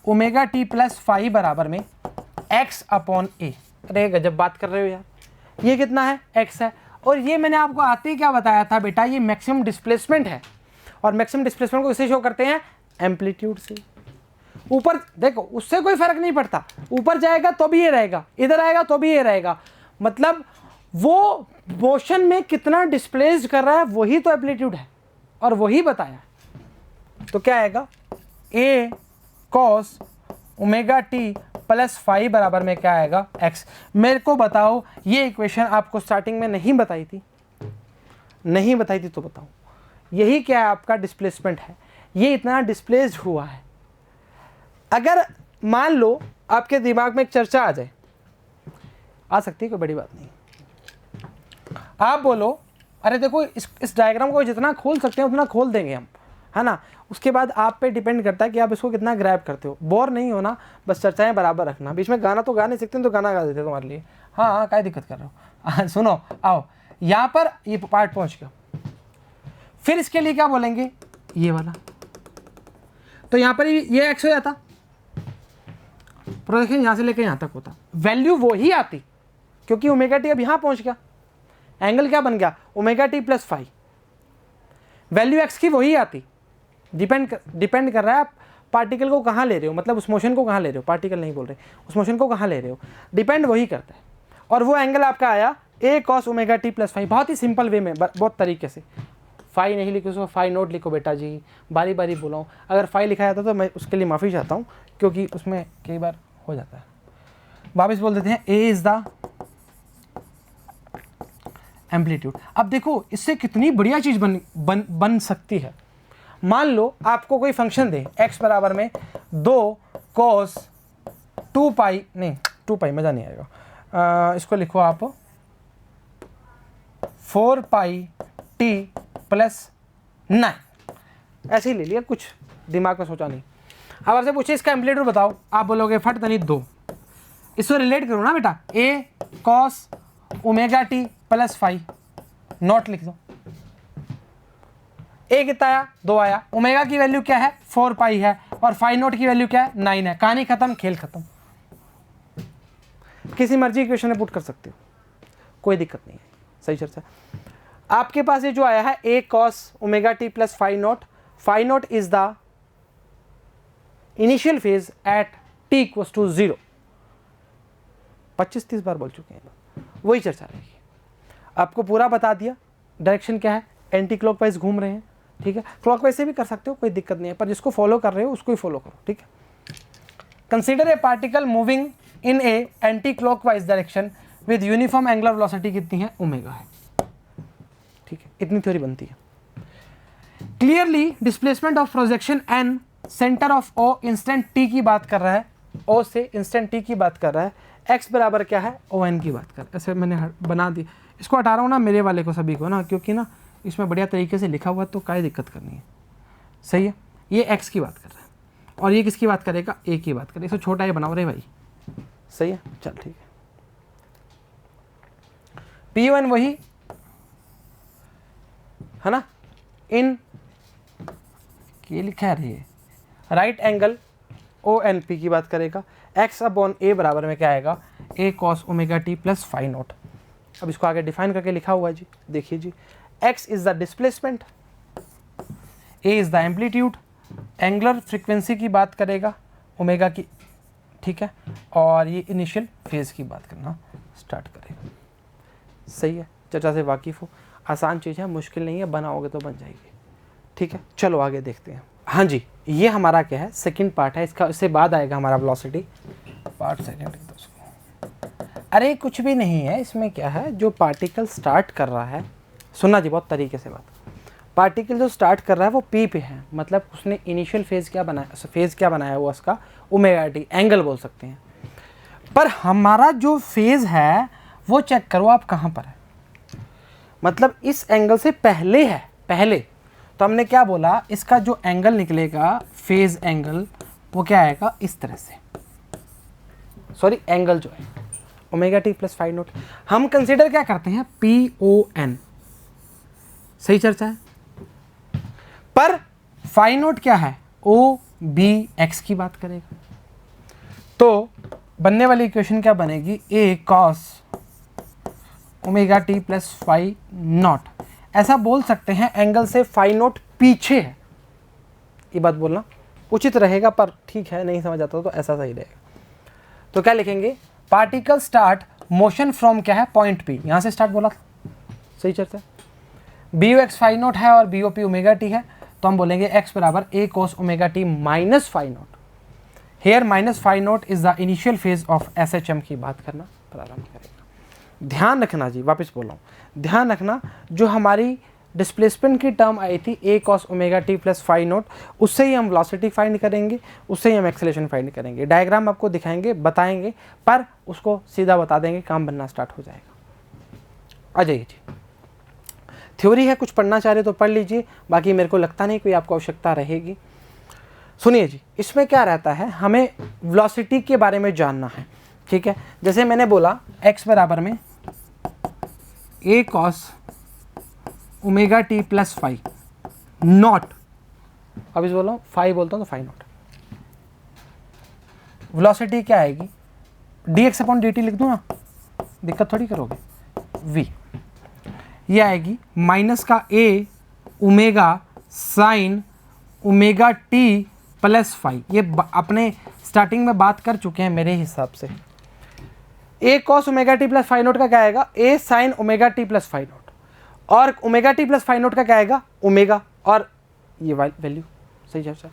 omega T plus phi बराबर में एक्स अपॉन ए। अरे गजब बात कर रहे हो यार, ये कितना है एक्स है, और ये मैंने आपको आते ही क्या बताया था बेटा, ये मैक्सिमम डिस्प्लेसमेंट है, और मैक्सिमम डिस्प्लेसमेंट को इसे शो करते हैं एम्पलीट्यूड से। ऊपर देखो उससे कोई फर्क नहीं पड़ता, ऊपर जाएगा तो भी ये रहेगा, इधर आएगा तो भी ये रहेगा, मतलब वो मोशन में कितना डिस्प्लेस्ड कर रहा है वही तो एम्पलीट्यूड है, और वही बताया। तो क्या आएगा A cos omega T plus phi बराबर में क्या आएगा एक्स। मेरे को बताओ, ये इक्वेशन आपको स्टार्टिंग में नहीं बताई थी, तो बताओ यही क्या है आपका डिस्प्लेसमेंट है, ये इतना डिस्प्लेस्ड हुआ है। अगर मान लो आपके दिमाग में एक चर्चा आ जाए, आ सकती है, कोई बड़ी बात नहीं, आप बोलो अरे देखो इस डायग्राम को जितना खोल सकते हैं उतना खोल देंगे हम, है ना। उसके बाद आप पे डिपेंड करता है कि आप इसको कितना ग्रैब करते हो। बोर नहीं होना, बस चर्चाएं बराबर रखना। बीच में गाना तो गा नहीं सकते तो गाना गा देते तुम्हारे लिए, हाँ क्या दिक्कत कर रहे हो। सुनो आओ, यहाँ पर ये पार्ट पहुँच गया, फिर इसके लिए क्या बोलेंगे ये वाला, तो यहाँ पर ये एक्स हो जाता, प्रोजेक्शन यहाँ से लेकर यहाँ तक होता, वैल्यू वो ही आती क्योंकि ओमेगा टी अब यहाँ पहुँच गया, एंगल क्या बन गया omega T plus phi, value X की वही आती। डिपेंड कर रहा है पार्टिकल को कहाँ ले रहे हो, मतलब उस मोशन को कहाँ ले रहे हो, पार्टिकल नहीं बोल रहे, उस मोशन को कहाँ ले रहे हो, डिपेंड वही करता है। और वो एंगल आपका आया a cos omega T plus five, बहुत ही सिंपल वे में, बहुत तरीके से। फाई नहीं लिखो उसको फाई नोट लिखो बेटा जी, बारी बारी बोला अगर फाई लिखा जाता तो मैं उसके लिए माफ़ी चाहता हूँ, क्योंकि उसमें कई बार हो जाता है। वापस बोल देते हैं a इज़ द एम्पलीट्यूड। अब देखो इससे कितनी बढ़िया चीज़ बन सकती है। मान लो आपको कोई फंक्शन दे x बराबर में 2 cos 2 पाई, नहीं 2 पाई मज़ा नहीं आएगा, इसको लिखो आप 4 पाई t प्लस 9, ऐसे ही ले लिया, कुछ दिमाग में सोचा नहीं। अब आपसे पूछे इसका एम्पलीट्यूड बताओ, आप बोलोगे फट तनी 2, इसको रिलेट करो ना बेटा, a cos omega T plus 5 not लिख दो। a कितना आया, 2 आया, ओमेगा की वैल्यू क्या है 4 पाई है, और 5 नॉट की वैल्यू क्या है 9 है। कहानी खत्म, खेल खत्म। किसी मर्जी इक्वेशन में पुट कर सकते हो, कोई दिक्कत नहीं है। सही चर्चा। आपके पास ये जो आया है a cos omega T plus 5 naught is the initial phase at t equals to 0। 25-30 बार बोल चुके हैं, वही चर्चा रहेगी। आपको पूरा बता दिया, डायरेक्शन क्या है, एंटी क्लॉकवाइज घूम रहे हैं, ठीक है। क्लॉकवाइज से भी कर सकते हो, कोई दिक्कत नहीं है, पर जिसको फॉलो कर रहे हो उसको ही फॉलो करो, ठीक है। Consider a particle moving in A anti clockwise direction with uniform angular velocity कितनी है, ओमेगा है, ठीक है। इतनी थ्योरी बनती है। Clearly displacement of projection N centre of O instant T की बात कर रहा है, ओ से इंस्टेंट टी की बात कर रहा है, एक्स बराबर क्या है ओ एन की बात कर, ऐसे मैंने बना दी। इसको हटा रहा हूँ ना मेरे वाले को सभी को ना, क्योंकि ना इसमें बढ़िया तरीके से लिखा हुआ तो क्या दिक्कत करनी है। सही है, ये एक्स की बात कर रहा है और ये किसकी बात करेगा, ए की बात करेगा। इसको छोटा ये बनाओ रे भाई, सही है, चल ठीक है। पी वन वही है ना, इन ये लिखा है ये right angle O N P की बात करेगा, एक्स अपॉन ए बराबर में क्या आएगा, A cos omega T plus 5 naught. अब इसको आगे डिफाइन करके लिखा हुआ है जी, देखिए जी, x is the displacement, a is the amplitude, angular frequency की बात करेगा ओमेगा की, ठीक है, और ये इनिशियल फेज की बात करना स्टार्ट करेगा। सही है, चर्चा से वाकिफ हो, आसान चीज़ है, मुश्किल नहीं है, बनाओगे तो बन जाएगी, ठीक है। चलो आगे देखते हैं। हाँ जी, ये हमारा क्या है, सेकंड पार्ट है, इसका इससे बाद आएगा हमारा वेलोसिटी पार्ट सेकंड। अरे कुछ भी नहीं है इसमें, क्या है, जो पार्टिकल स्टार्ट कर रहा है, सुनना जी बहुत तरीके से बात, पार्टिकल जो स्टार्ट कर रहा है वो पी पे है, मतलब उसने इनिशियल फेज क्या बनाया, फेज क्या बनाया हुआ उसका ओमेगा टी, एंगल बोल सकते हैं। पर हमारा जो फेज है वो चेक करो आप कहाँ पर है, मतलब इस एंगल से पहले है, पहले तो हमने क्या बोला, इसका जो एंगल निकलेगा फेज एंगल वो क्या आएगा इस तरह से, सॉरी एंगल जो है ओमेगा टी प्लस 5 नॉट। हम कंसीडर क्या करते हैं, पी ओ एन, सही चर्चा है। पर 5 नॉट क्या है, ओ बी एक्स की बात करेगा, तो बनने वाली इक्वेशन क्या बनेगी, A cos omega T plus 5 naught. ऐसा बोल सकते हैं एंगल से 5 नॉट पीछे है, ये बात बोलना उचित रहेगा, पर ठीक है नहीं समझ आता तो ऐसा सही रहेगा। तो क्या लिखेंगे, पार्टिकल स्टार्ट मोशन फ्रॉम क्या है, पॉइंट पी, यहां से स्टार्ट बोला था, सही चर्चा। बी ओ एक्स 5 नॉट है और B O P omega T है, तो हम बोलेंगे एक्स बराबर A cos omega T minus 5 naught. Here minus 5 naught is the initial phase of S H M की बात करना प्रारंभ करेगा। ध्यान रखना जी, वापस बोल रहा हूँ, ध्यान रखना, जो हमारी डिस्प्लेसमेंट की टर्म आई थी A cos omega T plus 5 naught, उससे ही हम वेलोसिटी फाइंड करेंगे, उससे ही हम एक्सेलरेशन फाइंड करेंगे। डायग्राम आपको दिखाएंगे, बताएंगे, पर उसको सीधा बता देंगे, काम बनना स्टार्ट हो जाएगा। आ जाइए जी, थ्योरी है, कुछ पढ़ना चाह रहे तो पढ़ लीजिए, बाकी मेरे को लगता नहीं कोई आपको आवश्यकता रहेगी। सुनिए जी, इसमें क्या रहता है, हमें वेलोसिटी के बारे में जानना है, ठीक है। जैसे मैंने बोला x बराबर में A cos omega T plus 5 naught, अब इस बोल रहा हूँ 5 बोलता हूँ तो 5 नॉट, वेलोसिटी क्या आएगी, dx अपॉन dt लिख दूँ ना, दिक्कत थोड़ी करोगे, v ये आएगी माइनस का a omega sine omega T plus phi, ये अपने स्टार्टिंग में बात कर चुके हैं मेरे हिसाब से। A cos omega T plus phi naught का क्या आएगा, A sine omega T plus phi naught, और omega T plus phi naught का क्या आएगा, ओमेगा, और ये वैल्यू। सही जवाब।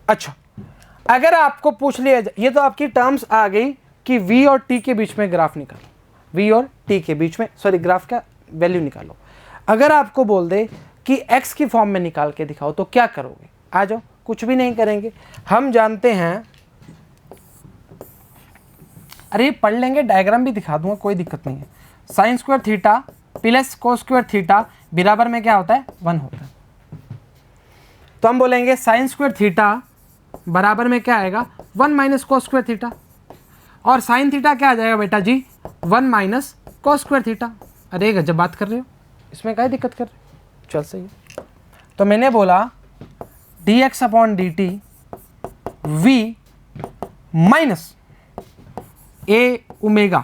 अच्छा, अगर आपको पूछ लिया जाए, ये तो आपकी टर्म्स आ गई कि v और t के बीच में ग्राफ निकालो, v और t के बीच में सॉरी ग्राफ का वैल्यू निकालो। अगर आपको बोल दे कि x की फॉर्म में निकाल के दिखाओ तो क्या करोगे? आ जाओ, कुछ भी नहीं करेंगे, हम जानते हैं, अरे पढ़ लेंगे, डायग्राम भी दिखा दूंगा, कोई दिक्कत नहीं है। Sine square theta plus cos square theta बराबर में क्या होता है, 1 होता है। तो हम बोलेंगे साइन स्क्वायर थीटा बराबर में क्या आएगा, 1 माइनस कोस स्क्वायर थीटा, और साइन थीटा क्या आ जाएगा बेटा जी, 1 माइनस कोस स्क्वायर थीटा। अरे गजब बात कर रहे हो, इसमें क्या दिक्कत कर रहे हो, चल सही है। तो मैंने बोला dx upon dt v minus A omega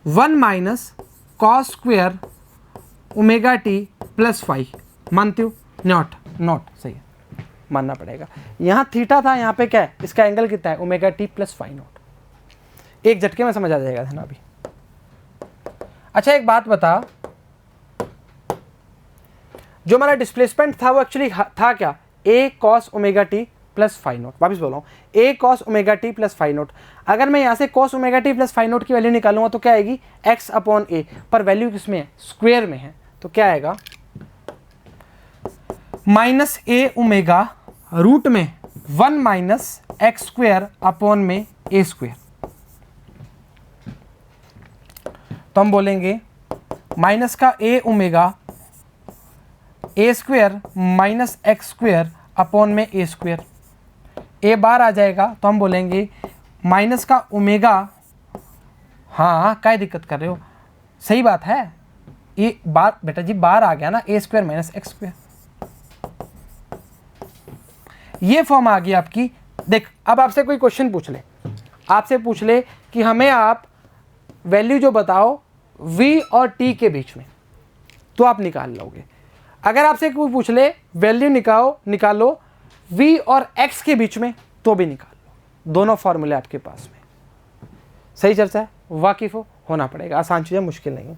1 minus cos square omega T plus phi, मानती हूँ? नॉट सही है, मानना पड़ेगा। यहाँ थीटा था, यहाँ पे क्या है, इसका एंगल कितना है, omega T plus phi naught. एक झटके में समझ आ जाएगा ना अभी। अच्छा एक बात बता, जो हमारा डिस्प्लेसमेंट था वो एक्चुअली था क्या, A cos omega T plus phi naught. वापिस बोल रहा हूँ, A cos omega T plus phi naught. अगर मैं यहाँ से cos omega T plus phi naught की वैल्यू निकालूंगा तो क्या आएगी, एक्स अपॉन ए, पर वैल्यू किस में है, स्क्वेयर में है, तो क्या आएगा, माइनस ए ओमेगा रूट में 1 माइनस एक्स स्क्वेयर अपॉन में ए स्क्वेयर। तो हम बोलेंगे माइनस का A omega A square minus X square upon में ए स्क्वेयर, ए बार आ जाएगा, तो हम बोलेंगे माइनस का ओमेगा, हाँ क्या दिक्कत कर रहे हो, सही बात है, ए बार बेटा जी बार आ गया ना, ए स्क्वेयर माइनस एक्स स्क्वेयर, ये फॉर्म आ गई आपकी। देख अब आपसे कोई क्वेश्चन पूछ ले, आपसे पूछ ले कि हमें आप वैल्यू जो बताओ v और t के बीच में, तो आप निकाल लोगे। अगर आपसे कोई पूछ ले वैल्यू निकालो v और x के बीच में, तो भी निकाल लो, दोनों फॉर्मूले आपके पास में। सही चर्चा है, वाकिफ होना पड़ेगा, आसान चीज़ है, मुश्किल नहीं है।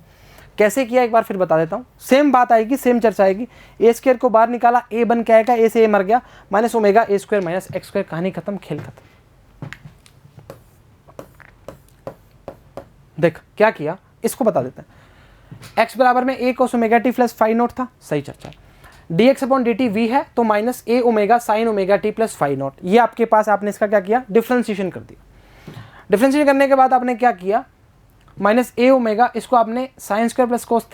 कैसे किया एक बार फिर बता देता हूँ, सेम बात आएगी, सेम चर्चा आएगी। ए स्क्वायर को बाहर निकाला, ए बन के आएगा, ए से ए मर गया, माइनस ओमेगा ए स्क्वायर माइनस एक्स स्क्वायर, कहानी खत्म, खेल खत्म। देख क्या किया, इसको बता देते हैं। x बराबर में A cos omega T plus phi naught था, सही चर्चा। dx अपॉन dt v है, तो minus A omega sine omega T plus phi naught, ये आपके पास, आपने इसका क्या किया, डिफ्रेंशिएशन कर दिया। डिफ्रेंशिएशन करने के बाद आपने क्या किया, माइनस ए ओमेगा, इसको आपने sine square plus cos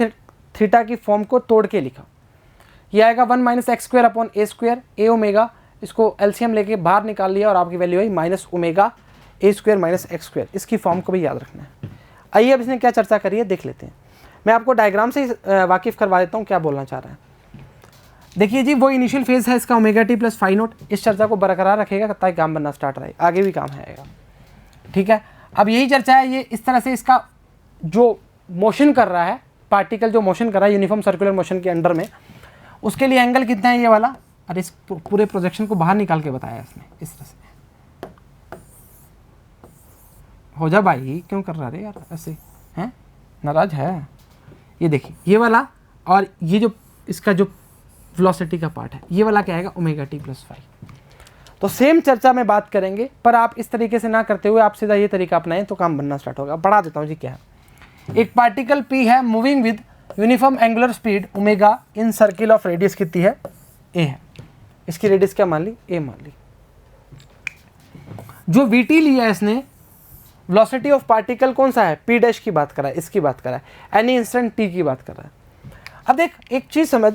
theta की फॉर्म को तोड़ के लिखा, ये आएगा 1 माइनस एक्स स्क्वायर अपॉन ए स्क्वायर, ए ओमेगा, इसको एलसीएम लेके बाहर निकाल लिया और आपकी वैल्यू आई माइनस ओमेगा ए स्क्वायर माइनस एक्स स्क्वायर। इसकी फॉर्म को भी याद रखना है। आइए अब इसने क्या चर्चा करी है देख लेते हैं। मैं आपको डायग्राम से वाकिफ करवा देता हूँ क्या बोलना चाह रहा है। देखिए जी, वो इनिशियल फेज है इसका omega T plus phi naught, इस चर्चा को बरकरार रखेगा ताकि काम बनना स्टार्ट रहे, आगे भी काम आएगा। ठीक है, अब यही चर्चा है, ये इस तरह से इसका जो मोशन कर रहा है, पार्टिकल जो मोशन कर रहा है यूनिफॉर्म सर्कुलर मोशन के अंडर में, उसके लिए एंगल कितना है ये वाला, और इस पूरे प्रोजेक्शन को बाहर निकाल के बताया इसने इस तरह से। हो जा भाई, क्यों कर रहा है यार ऐसे, हैं नाराज है। ये देखिए ये वाला, और ये जो इसका जो वेलोसिटी का पार्ट है, ये वाला क्या आएगा, ओमेगा टी प्लस फाई। तो सेम चर्चा में बात करेंगे, पर आप इस तरीके से ना करते हुए आप सीधा ये तरीका अपनाएं तो काम बनना स्टार्ट होगा। बढ़ा देता हूँ जी क्या है। एक पार्टिकल P है moving with uniform angular speed omega in circle of radius कितनी है, A है। इसकी रेडियस क्या मान ली, A मान ली। जो VT लिया है इसने, वेलोसिटी ऑफ पार्टिकल कौन सा है, P डैश की बात कर रहा है, इसकी बात कर रहा है, एनी इंस्टेंट T की बात कर रहा है। अब देख एक चीज़ समझ,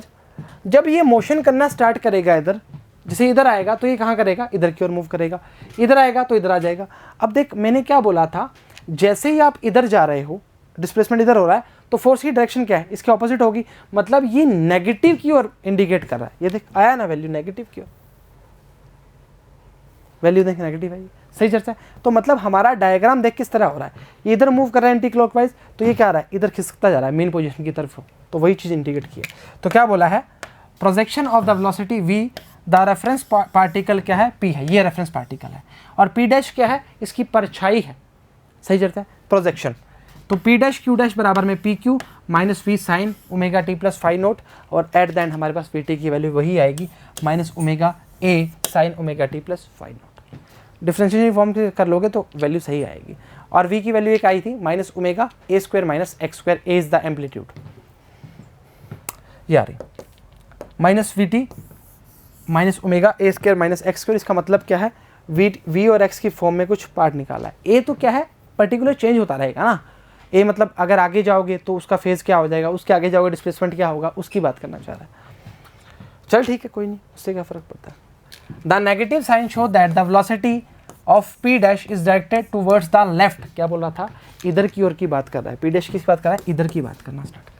जब ये मोशन करना स्टार्ट करेगा इधर, जैसे इधर आएगा तो ये कहाँ करेगा, इधर की ओर मूव करेगा, इधर आएगा तो इधर आ जाएगा। अब देख मैंने क्या बोला था, जैसे ही आप इधर जा रहे हो, डिस्प्लेसमेंट इधर हो रहा है, तो फोर्स की डायरेक्शन क्या है, इसके ऑपोजिट होगी, मतलब ये नेगेटिव की ओर इंडिकेट कर रहा है। ये देख आया ना वैल्यू नेगेटिव की ओर, वैल्यू देख नेगेटिव है, सही चर्चा है। तो मतलब हमारा डायग्राम देख किस तरह हो रहा है, ये इधर मूव कर रहा है एंटी क्लॉकवाइज, तो ये क्या आ रहा है, इधर खिसकता जा रहा है मेन पोजीशन की तरफ, तो वही चीज़ इंडिकेट की है। तो क्या बोला है, projection of the velocity v the reference particle क्या है, p है, ये रेफरेंस पार्टिकल है, और p डैश क्या है, इसकी परछाई है, सही चलता है, प्रोजेक्शन। तो p डैश q डैश बराबर में p q minus v sine omega T plus five naught, और एट द एंड हमारे पास वी टी की वैल्यू वही आएगी minus omega a sine omega T plus five naught. Differentiation form कर लोगे तो वैल्यू सही आएगी, और v की वैल्यू एक आई थी minus omega A square minus x square, A is the amplitude, ये आ रही minus we T minus omega A square minus x square. इसका मतलब क्या है, वी और एक्स की फॉर्म में कुछ पार्ट निकाला है। ए तो क्या है, पर्टिकुलर चेंज होता रहेगा ना, ए मतलब अगर आगे जाओगे तो उसका फेज क्या हो जाएगा, उसके आगे जाओगे डिस्प्लेसमेंट क्या होगा, उसकी बात करना चाह रहा है। चल ठीक है, कोई नहीं, उससे क्या फर्क पड़ता है। The negative sign show that the velocity of p dash is directed towards the left, क्या बोल रहा था, इधर की ओर की बात कर रहा है, पी डैश किस बात कर रहा है, इधर की बात करना स्टार्ट कर रहा है,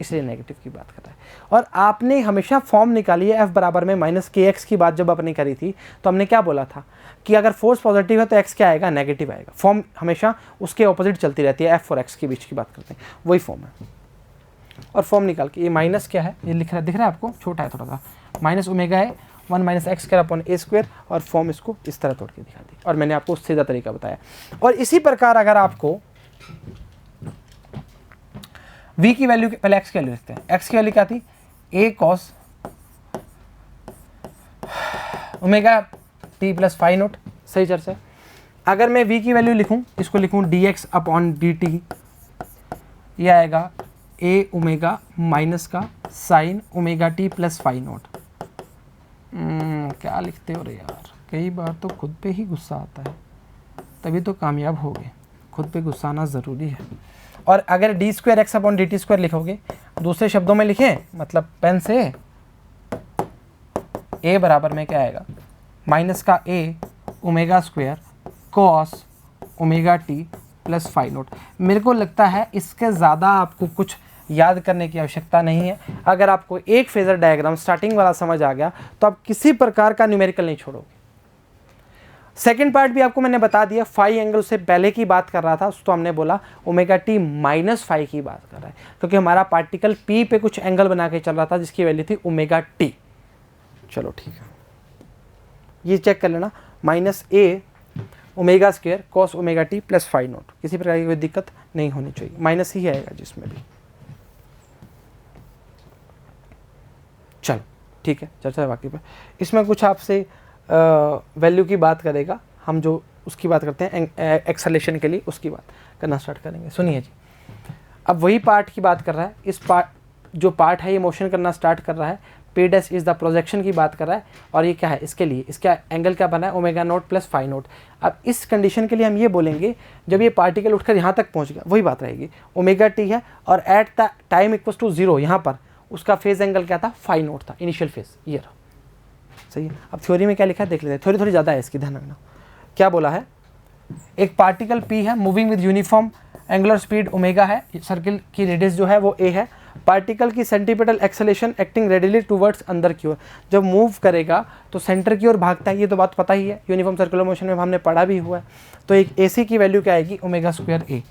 इसलिए नेगेटिव की बात कर रहा है। और आपने हमेशा फॉर्म निकाली है, एफ बराबर में माइनस के एक्स की बात जब आपने करी थी तो हमने क्या बोला था कि अगर फोर्स पॉजिटिव है तो एक्स क्या आएगा, नेगेटिव आएगा। फॉर्म हमेशा उसके ऑपोजिट चलती रहती है, एफ और एक्स के बीच की बात करते हैं, वही फॉर्म है। और फॉर्म निकाल के ये माइनस क्या है, ये लिख रहा है, दिख रहा है आपको, छोटा है थोड़ा सा, माइनस ओमेगा है 1 माइनस एक्स स्क्वायर अपॉन ए स्क्वायर, और फॉर्म इसको इस तरह तोड़ के दिखा दी, और मैंने आपको सीधा तरीका बताया। और इसी प्रकार अगर आपको v की वैल्यू, पहले x की वैल्यू लिखते हैं, x की वैल्यू क्या थी, a cos omega T plus five note, सही चर्चा है। अगर मैं v की वैल्यू लिखूं, इसको लिखूं dx अपॉन dt, ये आएगा a ओमेगा माइनस का sign omega T plus five note. क्या लिखते हो रे यार, कई बार तो खुद पे ही गुस्सा आता है, तभी तो कामयाब हो गए, खुद पे गुस्सा आना ज़रूरी है। और अगर D square X upon D T square लिखोगे, दूसरे शब्दों में लिखें मतलब पेन से, a बराबर में क्या आएगा, माइनस का a omega square cos omega T plus five note. मेरे को लगता है इसके ज़्यादा आपको कुछ याद करने की आवश्यकता नहीं है। अगर आपको एक फेजर डायग्राम स्टार्टिंग वाला समझ आ गया तो आप किसी प्रकार का न्यूमेरिकल नहीं छोड़ोगे। सेकेंड पार्ट भी आपको मैंने बता दिया, फाई एंगल से पहले की बात कर रहा था, तो हमने बोला ओमेगा टी माइनस फाई की बात कर रहा है, क्योंकि हमारा पार्टिकल पी पे कुछ एंगल बना के चल रहा था जिसकी वैल्यू थी ओमेगा टी। चलो ठीक है, ये चेक कर लेना, minus A omega square cos omega T plus five naught, किसी प्रकार की कोई दिक्कत नहीं होनी चाहिए, माइनस ही आएगा जिसमें भी। चलो ठीक है, चर्चा बाकी पे, इसमें कुछ आपसे वैल्यू की बात करेगा, हम जो उसकी बात करते हैं एक्सेलेरेशन के लिए, उसकी बात करना स्टार्ट करेंगे। सुनिए जी, अब वही पार्ट की बात कर रहा है, इस पार्ट जो पार्ट है ये मोशन करना स्टार्ट कर रहा है, P dash is the projection की बात कर रहा है, और ये क्या है, इसके लिए इसका एंगल क्या बना है, omega naught plus five note. अब इस कंडीशन के लिए हम ये बोलेंगे, जब ये पार्टिकल उठकर यहाँ तक पहुँच गया, वही बात रहेगी, ओमेगा टी है, और at the time equals to zero, यहाँ पर उसका फेज एंगल क्या था, फाइव नोट था, इनिशियल फेज, ये रहा, सही है। अब थ्योरी में क्या लिखा है देख लेते हैं, थ्योरी थोड़ी ज़्यादा है इसकी, ध्यान रखना। क्या बोला है, एक पार्टिकल p है, moving with uniform angular speed omega है, सर्किल की रेडियस जो है वो a है, पार्टिकल की centripetal acceleration acting readily towards अंदर की ओर, जब मूव करेगा तो सेंटर की ओर भागता है, ये तो बात पता ही है, यूनिफॉर्म सर्कुलर मोशन में हमने पढ़ा भी हुआ है। तो एक ac की वैल्यू क्या आएगी, ओमेगा स्क्वायर a,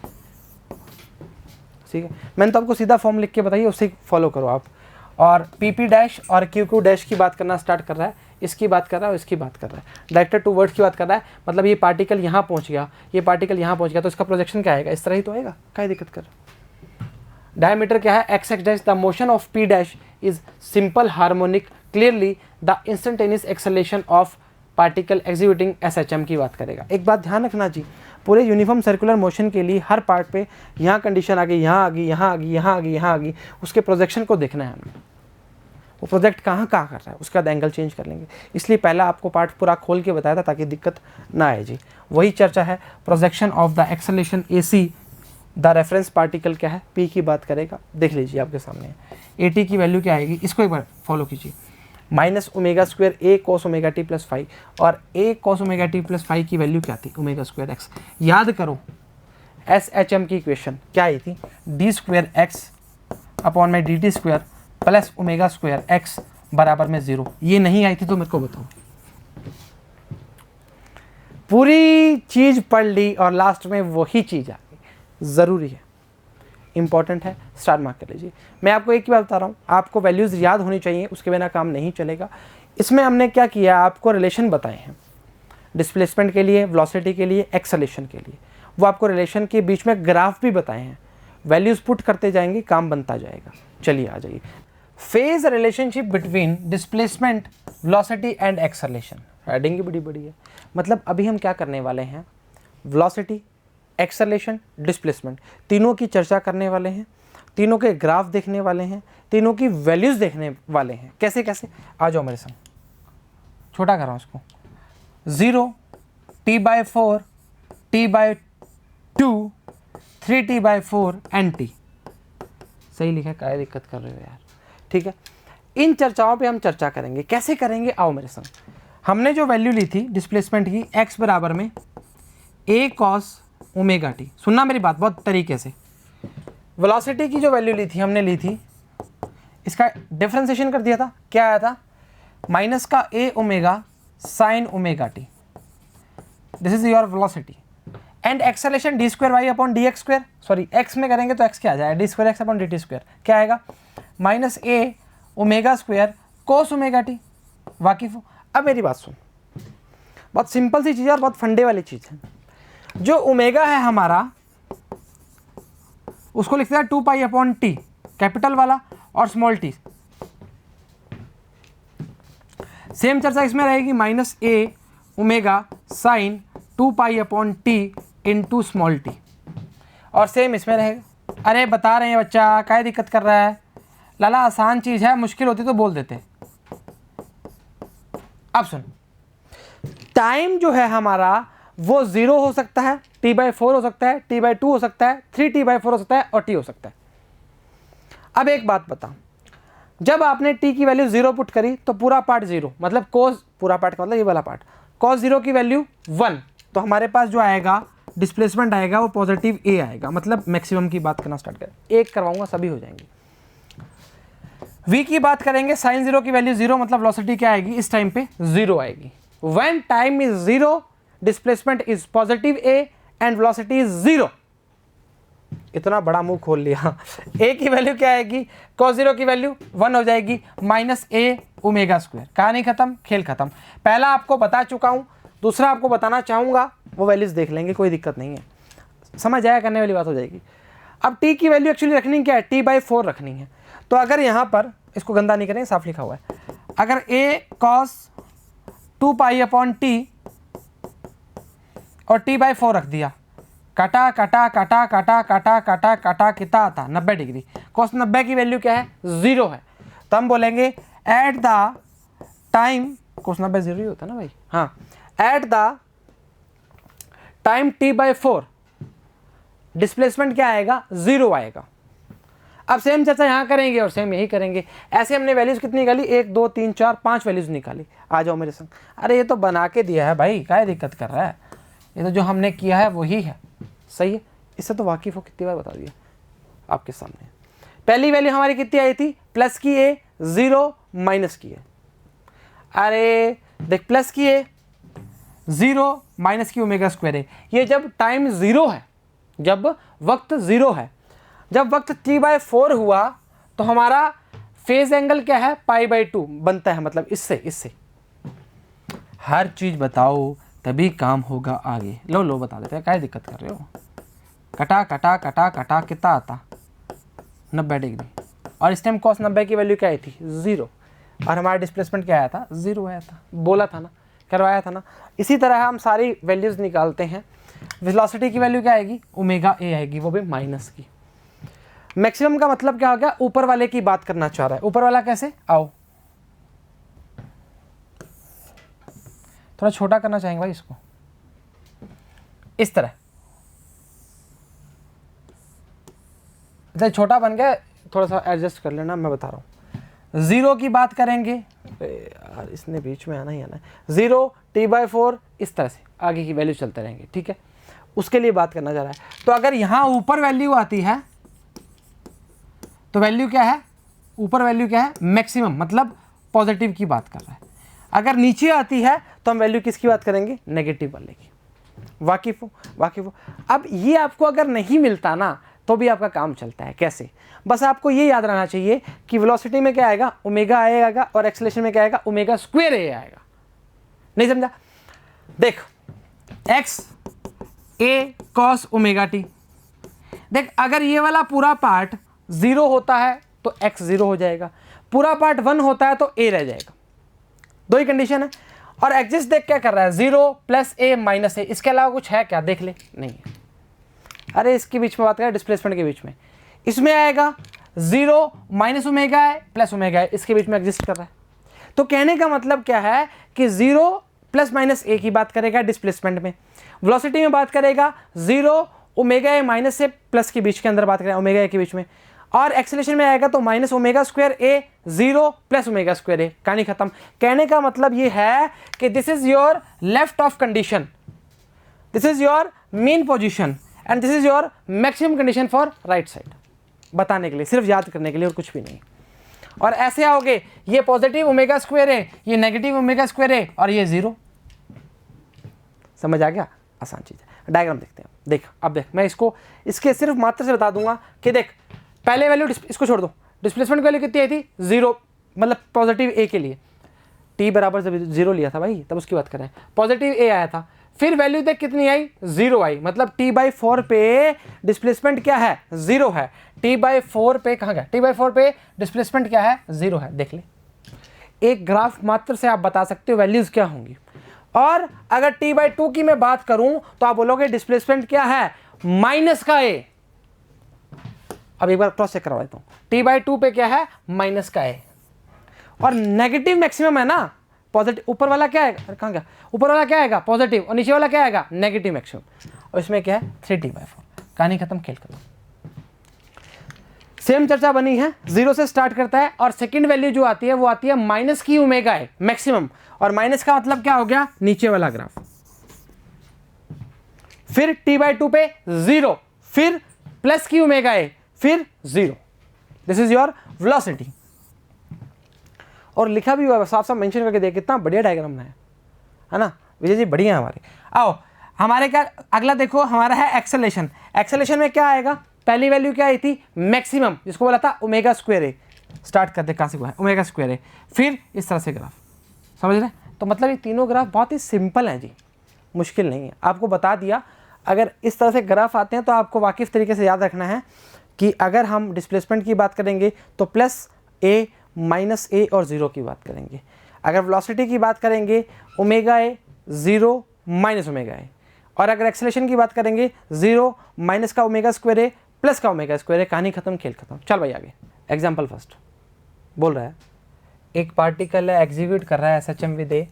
ठीक है। मैंने तो आपको सीधा फॉर्म लिख के बताइए, उससे फॉलो करो आप। और पी पी डैश और क्यू क्यू डैश की बात करना स्टार्ट कर रहा है, इसकी बात कर रहा है और इसकी बात कर रहा है, डायरेक्टेड टू वर्ड्स की बात कर रहा है, मतलब ये पार्टिकल यहाँ पहुँच गया, ये पार्टिकल यहाँ पहुँच गया, तो इसका प्रोजेक्शन क्या आएगा, इस तरह ही तो आएगा, क्या दिक्कत कर। डायमीटर क्या है, x x dash, the motion of p dash is simple harmonic clearly the instantaneous acceleration of particle executing SHM की बात करेगा। एक बात ध्यान रखना जी, पूरे यूनिफॉर्म सर्कुलर मोशन के लिए हर पार्ट पे यहाँ कंडीशन आ गई, यहाँ आ गई, यहाँ आ गई, यहाँ आ गई, यहाँ आ गई, उसके प्रोजेक्शन को देखना है हमें, वो प्रोजेक्ट कहाँ कहाँ कर रहा है, उसका एंगल चेंज कर लेंगे। इसलिए पहला आपको पार्ट पूरा खोल के बताया था ताकि दिक्कत ना आए जी। वही चर्चा है, projection of the acceleration a c, the reference particle क्या है, पी की बात करेगा, देख लीजिए आपके सामने है, ए टी की वैल्यू क्या आएगी, इसको एक बार फॉलो कीजिए, minus omega square A cos omega T plus five, और A cos omega T plus five की वैल्यू क्या थी, ओमेगा स्क्वायर एक्स। याद करो एस एच एम की इक्वेशन क्या आई थी, डी स्क्वायर एक्स अपॉन में D T square plus omega square X बराबर में 0। ये नहीं आई थी तो मेरे को बताओ। पूरी चीज पढ़ ली और लास्ट में वही चीज आ गई, ज़रूरी है, इंपॉर्टेंट है, स्टार मार्क कर लीजिए। मैं आपको एक ही बात बता रहा हूँ, आपको वैल्यूज़ याद होनी चाहिए, उसके बिना काम नहीं चलेगा। इसमें हमने क्या किया, आपको रिलेशन बताए हैं डिस्प्लेसमेंट के लिए, वेलोसिटी के लिए, एक्सेलेरेशन के लिए। वो आपको रिलेशन के बीच में ग्राफ भी बताए हैं, वैल्यूज पुट करते जाएंगे, काम बनता जाएगा। चलिए आ जाइए, phase relationship between displacement, velocity and acceleration. Heading भी बड़ी है। मतलब अभी हम क्या करने वाले हैं, वेलोसिटी, एक्सेलेरेशन, डिस्प्लेसमेंट तीनों की चर्चा करने वाले हैं, तीनों के ग्राफ देखने वाले हैं, तीनों की वैल्यूज देखने वाले हैं। कैसे कैसे, आ जाओ मेरे संग। छोटा कर रहा हूँ इसको, 0, t/4, t/2, 3t/4 and t। सही लिखा है, क्या दिक्कत कर रहे हो यार। ठीक है, इन चर्चाओं पे हम चर्चा करेंगे। कैसे करेंगे, आओ मेरे संग। हमने जो वैल्यू ली थी डिस्प्लेसमेंट की, x बराबर में a cos ओमेगा t, सुनना मेरी बात बहुत तरीके से। वेलोसिटी की जो वैल्यू ली थी, हमने ली थी, इसका डिफरेंशिएशन कर दिया था, क्या आया था, माइनस का a omega sine omega t। This is your velocity. And acceleration d²y/dx², sorry x में करेंगे तो x क्या आ जाएगा, d²x/dt², क्या आएगा, minus a omega square cos omega t। वाकिफ हो। अब मेरी बात सुन, बहुत सिंपल सी चीज़ है और बहुत फंडे वाली चीज़ है। जो ओमेगा है हमारा, उसको लिखते हैं 2π/t, कैपिटल वाला और स्मॉल t। सेम चर्चा इसमें रहेगी, minus a omega sign 2π/t into small t, और सेम इसमें रहेगा। अरे बता रहे हैं बच्चा, क्या दिक्कत कर रहा है लाला, आसान चीज़ है, मुश्किल होती तो बोल देते। अब सुन, टाइम जो है हमारा वो 0 हो सकता है, t/4 हो सकता है, t/2 हो सकता है, 3t/4 हो सकता है और t हो सकता है। अब एक बात बता, जब आपने t की वैल्यू 0 पुट करी तो पूरा पार्ट 0, मतलब कोस, पूरा पार्ट का मतलब ये वाला पार्ट, cos 0 की वैल्यू 1, तो हमारे पास जो आएगा डिस्प्लेसमेंट आएगा वो पॉजिटिव a आएगा। मतलब मैक्सिमम की बात करना स्टार्ट करें, एक करवाऊंगा सभी हो जाएंगे। v की बात करेंगे, साइन 0 की वैल्यू 0, मतलब वेलोसिटी क्या आएगी इस टाइम पे, 0 आएगी। When time is 0, displacement is positive a and velocity is 0। इतना बड़ा मुंह खोल लिया। a की वैल्यू क्या आएगी, cos 0 की वैल्यू 1 हो जाएगी, माइनस a ओमेगा स्क्वायर। कहानी खत्म, खेल खत्म। पहला आपको बता चुका हूं, दूसरा आपको बताना चाहूंगा, वो वैल्यूज देख लेंगे, कोई दिक्कत नहीं है, समझ आया करने वाली बात हो जाएगी। अब t की वैल्यू एक्चुअली रखनी क्या है, t/4 रखनी है। तो अगर यहाँ पर, इसको गंदा नहीं करेंगे, साफ लिखा हुआ है, अगर a cos 2π/t और t/4 रख दिया, कटा कटा कटा कटा कटा कटा कटा कितना आता, 90 डिग्री। cos 90 की वैल्यू क्या है, 0 है। तो हम बोलेंगे एट द टाइम, cos 90 0 ही होता है ना भाई, हाँ, eight the time t/4 displacement क्या आएगा, 0 आएगा। अब सेम चर्चा यहाँ करेंगे और सेम यही करेंगे। ऐसे हमने वैल्यूज कितनी निकाली, 1 2 3 4 5 वैल्यूज निकाली। आ जाओ मेरे संग। अरे ये तो बना के दिया है भाई, क्या दिक्कत कर रहा है, ये तो जो हमने किया है वही है। सही है, इससे तो वाकिफ हो, कितनी बार बता दिया आपके सामने। पहली वैल्यू हमारी कितनी आई थी, प्लस की a, 0 माइनस की a। अरे देख, प्लस की a, 0 माइनस की ओमेगा स्क्वायर है। ये जब टाइम 0 है, जब वक्त 0 है, जब वक्त t/4 हुआ तो हमारा फेज एंगल क्या है, π/2 बनता है। मतलब इससे हर चीज बताओ तभी काम होगा आगे। लो बता देते हैं, क्या दिक्कत कर रहे हो। कटा कटा कटा कटा कितना आता, 90 डिग्री। और इस टाइम cos 90 की वैल्यू क्या आई थी, 0, और हमारा डिस्प्लेसमेंट क्या आया था, 0 आया था। बोला था ना, करवाया था ना। इसी तरह हम सारी वैल्यूज निकालते हैं। वेलोसिटी की वैल्यू क्या आएगी, ओमेगा a आएगी, वो भी माइनस की। मैक्सिमम का मतलब क्या हो गया, ऊपर वाले की बात करना चाह रहा है। ऊपर वाला कैसे, आओ थोड़ा छोटा करना चाहेंगे भाई इसको, इस तरह। अच्छा छोटा बन गया, थोड़ा सा एडजस्ट कर लेना, मैं बता रहा हूँ। 0 की बात करेंगे, यार इसने बीच में आना ही आना है। 0 t/4, इस तरह से आगे की वैल्यू चलते रहेंगे, ठीक है। उसके लिए बात करना चाह रहा है। तो अगर यहाँ ऊपर वैल्यू आती है तो वैल्यू क्या है, ऊपर वैल्यू क्या है, मैक्सिमम, मतलब पॉजिटिव की बात कर रहा है। अगर नीचे आती है तो हम वैल्यू किसकी बात करेंगे, नेगेटिव वाले की। वाकिफ हो। अब ये आपको अगर नहीं मिलता ना, तो भी आपका काम चलता है। कैसे? बस आपको ये याद रहना चाहिए कि वेलोसिटी में क्या आएगा, ओमेगा आएगा, और एक्सेलरेशन में क्या आएगा, ओमेगा स्क्वायर ए आएगा। नहीं समझा? देख, एक्स ए कॉस ओमेगा टी। देख, अगर ये वाला पूरा पार्ट 0 होता है तो x 0 हो जाएगा, पूरा पार्ट 1 होता है तो a रह जाएगा। दो ही कंडीशन है। और एग्जिस्ट देख क्या कर रहा है, 0 प्लस a माइनस a, इसके अलावा कुछ है क्या? देख ले, नहीं है। अरे इसके बीच में बात करें, डिस्प्लेसमेंट के बीच में, इसमें आएगा 0 माइनस ओमेगा है प्लस ओमेगा है, इसके बीच में एग्जिस्ट कर रहा है। तो कहने का मतलब क्या है कि 0 प्लस माइनस a की बात करेगा डिस्प्लेसमेंट में, वेलोसिटी में बात करेगा 0 ओमेगा ए माइनस से प्लस के बीच के अंदर बात करें, ओमेगा ए के बीच में, और एक्सेलरेशन में आएगा तो माइनस ओमेगा स्क्वायर ए 0 प्लस ओमेगा स्क्वायर ए। कहानी खत्म। कहने का मतलब ये है कि this is your left of condition, this is your mean position and this is your maximum condition for right side. बताने के लिए, सिर्फ याद करने के लिए, और कुछ भी नहीं। और ऐसे आओगे, ये पॉजिटिव ओमेगा स्क्वायर है, ये नेगेटिव ओमेगा स्क्वायर है, और ये 0। समझ आ गया? आसान चीज़ है। डायग्राम देखते हैं। देख, अब देख, मैं इसको इसके सिर्फ मात्र से बता दूंगा कि देख, पहले वैल्यू इसको छोड़ दो, डिस्प्लेसमेंट की वैल्यू कितनी आई थी, 0, मतलब पॉजिटिव ए के लिए t बराबर जब 0 लिया था भाई, तब उसकी बात करें, पॉजिटिव ए आया था। फिर वैल्यू देख कितनी आई, 0 आई, मतलब t/4 पे डिस्प्लेसमेंट क्या है, 0 है। t/4 पे कहाँ गया, t/4 पे डिस्प्लेसमेंट क्या है, 0 है। देख ले, एक ग्राफ मात्र से आप बता सकते हो वैल्यूज क्या होंगी। और अगर t/2 की मैं बात करूं तो आप बोलोगे डिस्प्लेसमेंट क्या है, माइनस का a। अब एक बार क्रॉस चेक करवा देता हूं, t/2 पे क्या है, माइनस का a, और नेगेटिव मैक्सिमम है ना, पॉजिटिव। ऊपर वाला क्या है, कहां गया, ऊपर वाला क्या आएगा, पॉजिटिव, और नीचे वाला क्या आएगा, नेगेटिव मैक्सिमम, और इसमें क्या है 3t/4। कहानी खत्म, खेल खत्म। सेम चर्चा बनी है, 0 से स्टार्ट करता है, और सेकंड वैल्यू जो आती है वो आती है माइनस की ओमेगा है मैक्सिमम, और माइनस का मतलब क्या हो गया, नीचे वाला ग्राफ। फिर t/2 पे 0, फिर प्लस की ओमेगा है, फिर 0। This is your velocity. और लिखा भी हुआ है, साफ साफ मेंशन करके देख, कितना बढ़िया डायग्राम है ना विजय जी, बढ़िया है हमारे। आओ हमारे क्या अगला देखो, हमारा है एक्सेलरेशन। एक्सेलरेशन में क्या आएगा, पहली वैल्यू क्या आई थी, मैक्सिमम, जिसको बोला था ओमेगा स्क्वायर ए। स्टार्ट करते कहाँ से हुआ है, ओमेगा स्क्वायर ए, फिर इस तरह से ग्राफ। समझ रहे? तो मतलब ये तीनों ग्राफ बहुत ही सिंपल हैं जी, मुश्किल नहीं है। आपको बता दिया, अगर इस तरह से ग्राफ आते हैं तो आपको वाकिफ तरीके से याद रखना है कि अगर हम डिस्प्लेसमेंट की बात करेंगे तो प्लस ए माइनस ए और 0 की बात करेंगे। अगर वेलोसिटी की बात करेंगे ओमेगा ए 0 माइनस ओमेगा ए, और अगर एक्सेलरेशन की बात करेंगे 0 माइनस का ओमेगा स्क्वायर ए प्लस का ओमेगा स्क्वायर ए। कहानी खत्म, खेल खत्म। चल भाई आगे। एग्जाम्पल फर्स्ट बोल रहा है, एक पार्टिकल है, एग्जीक्यूट कर रहा है SHM with A,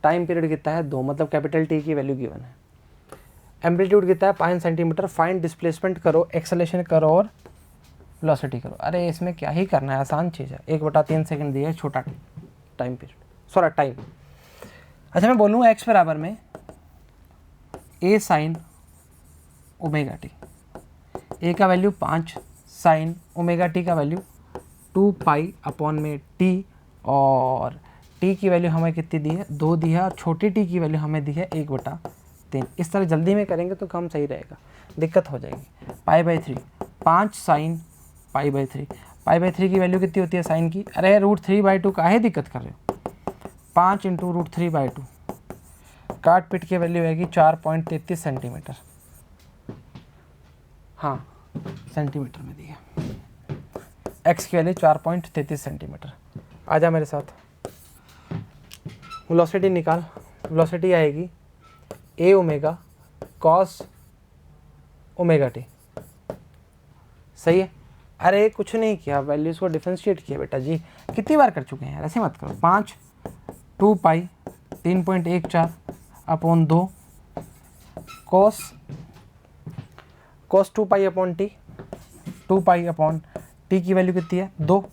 time period कितना है 2, मतलब कैपिटल T की वैल्यू गिवन है, एम्पलीट्यूड कितना है 5 सेंटीमीटर, फाइंड डिस्प्लेसमेंट करो, एक्सेलरेशन करो और वेलोसिटी करो। अरे इसमें क्या ही करना है, आसान चीज़ है। 1/3 सेकंड दिया है, छोटा टाइम पीरियड, सॉरी टाइम। अच्छा मैं बोलूँ x बराबर में a sign omega T, a का वैल्यू 5 साइन ओमेगा टी का वैल्यू 2 पाई अपॉन में t, और t की वैल्यू हमें कितनी दी है, 2 दी है, और छोटी t की वैल्यू हमें दी है 1/3। इस तरह जल्दी में करेंगे तो काम सही रहेगा, दिक्कत हो जाएगी। π/3, 5 साइन π/3, π/3 की वैल्यू कितनी होती है साइन की, अरे √3/2 काहे दिक्कत कर रहे हो, 5 × √3/2, काट पीट की वैल्यू आएगी 4.33 सेंटीमीटर। हाँ सेंटीमीटर में दी है, एक्स की वैल्यू 4.33 सेंटीमीटर। आजा मेरे साथ, वेलोसिटी निकाल। वेलोसिटी आएगी a omega cos omega T. सही है? अरे कुछ नहीं किया, वैल्यूज़ को डिफरेंशिएट किया बेटा जी। कितनी बार कर चुके हैं यार, ऐसे मत करो। 5 2 पाई 3.14 upon 2 cos 2 pi upon T, 2 pi upon T की वैल्यू कितनी है 2,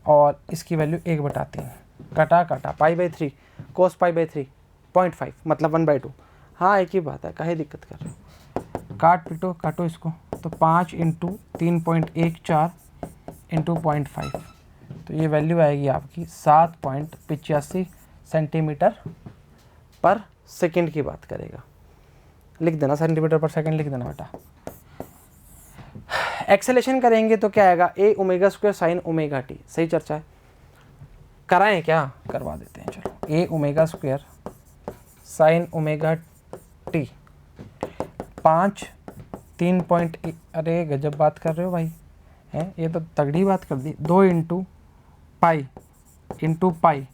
और इसकी वैल्यू 1/3, कटा कटा π/3 cos π/3 0.5 मतलब 1/2। हाँ एक ही बात है, काहे दिक्कत कर रहे हो, काट पिटो काटो इसको, तो 5 × 3.14 × 0.5, तो ये वैल्यू आएगी आपकी 7.85 सेंटीमीटर पर सेकंड की बात करेगा। लिख देना सेंटीमीटर पर सेकंड लिख देना बेटा। एक्सेलेशन करेंगे तो क्या आएगा, A omega square sine omega T. सही चर्चा है, कराएं क्या, करवा देते हैं चलो। A omega square sine omega T 5 3 अरे गजब बात कर रहे हो भाई, हैं ये तो तगड़ी बात कर दी। 2 इंटू पाई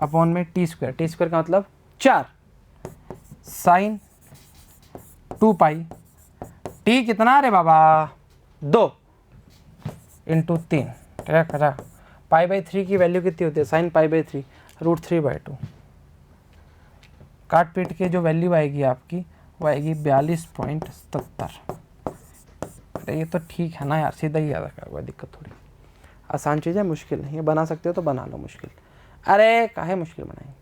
अपॉन में टी स्क्वायर का मतलब 4 साइन 2 पाई टी कितना रे बाबा 2 इंटू 3 करा। पाई बाई 3 की वैल्यू कितनी होती है, साइन पाई बाई 3 √3/2। काट पीट के जो वैल्यू आएगी आपकी वो आएगी 42.77। अरे ये तो ठीक है ना यार, सीधा ही याद रखा हुआ, दिक्कत थोड़ी। आसान चीज़ है, मुश्किल नहीं है, बना सकते हो तो बना लो मुश्किल। अरे काहे मुश्किल बनाएंगे,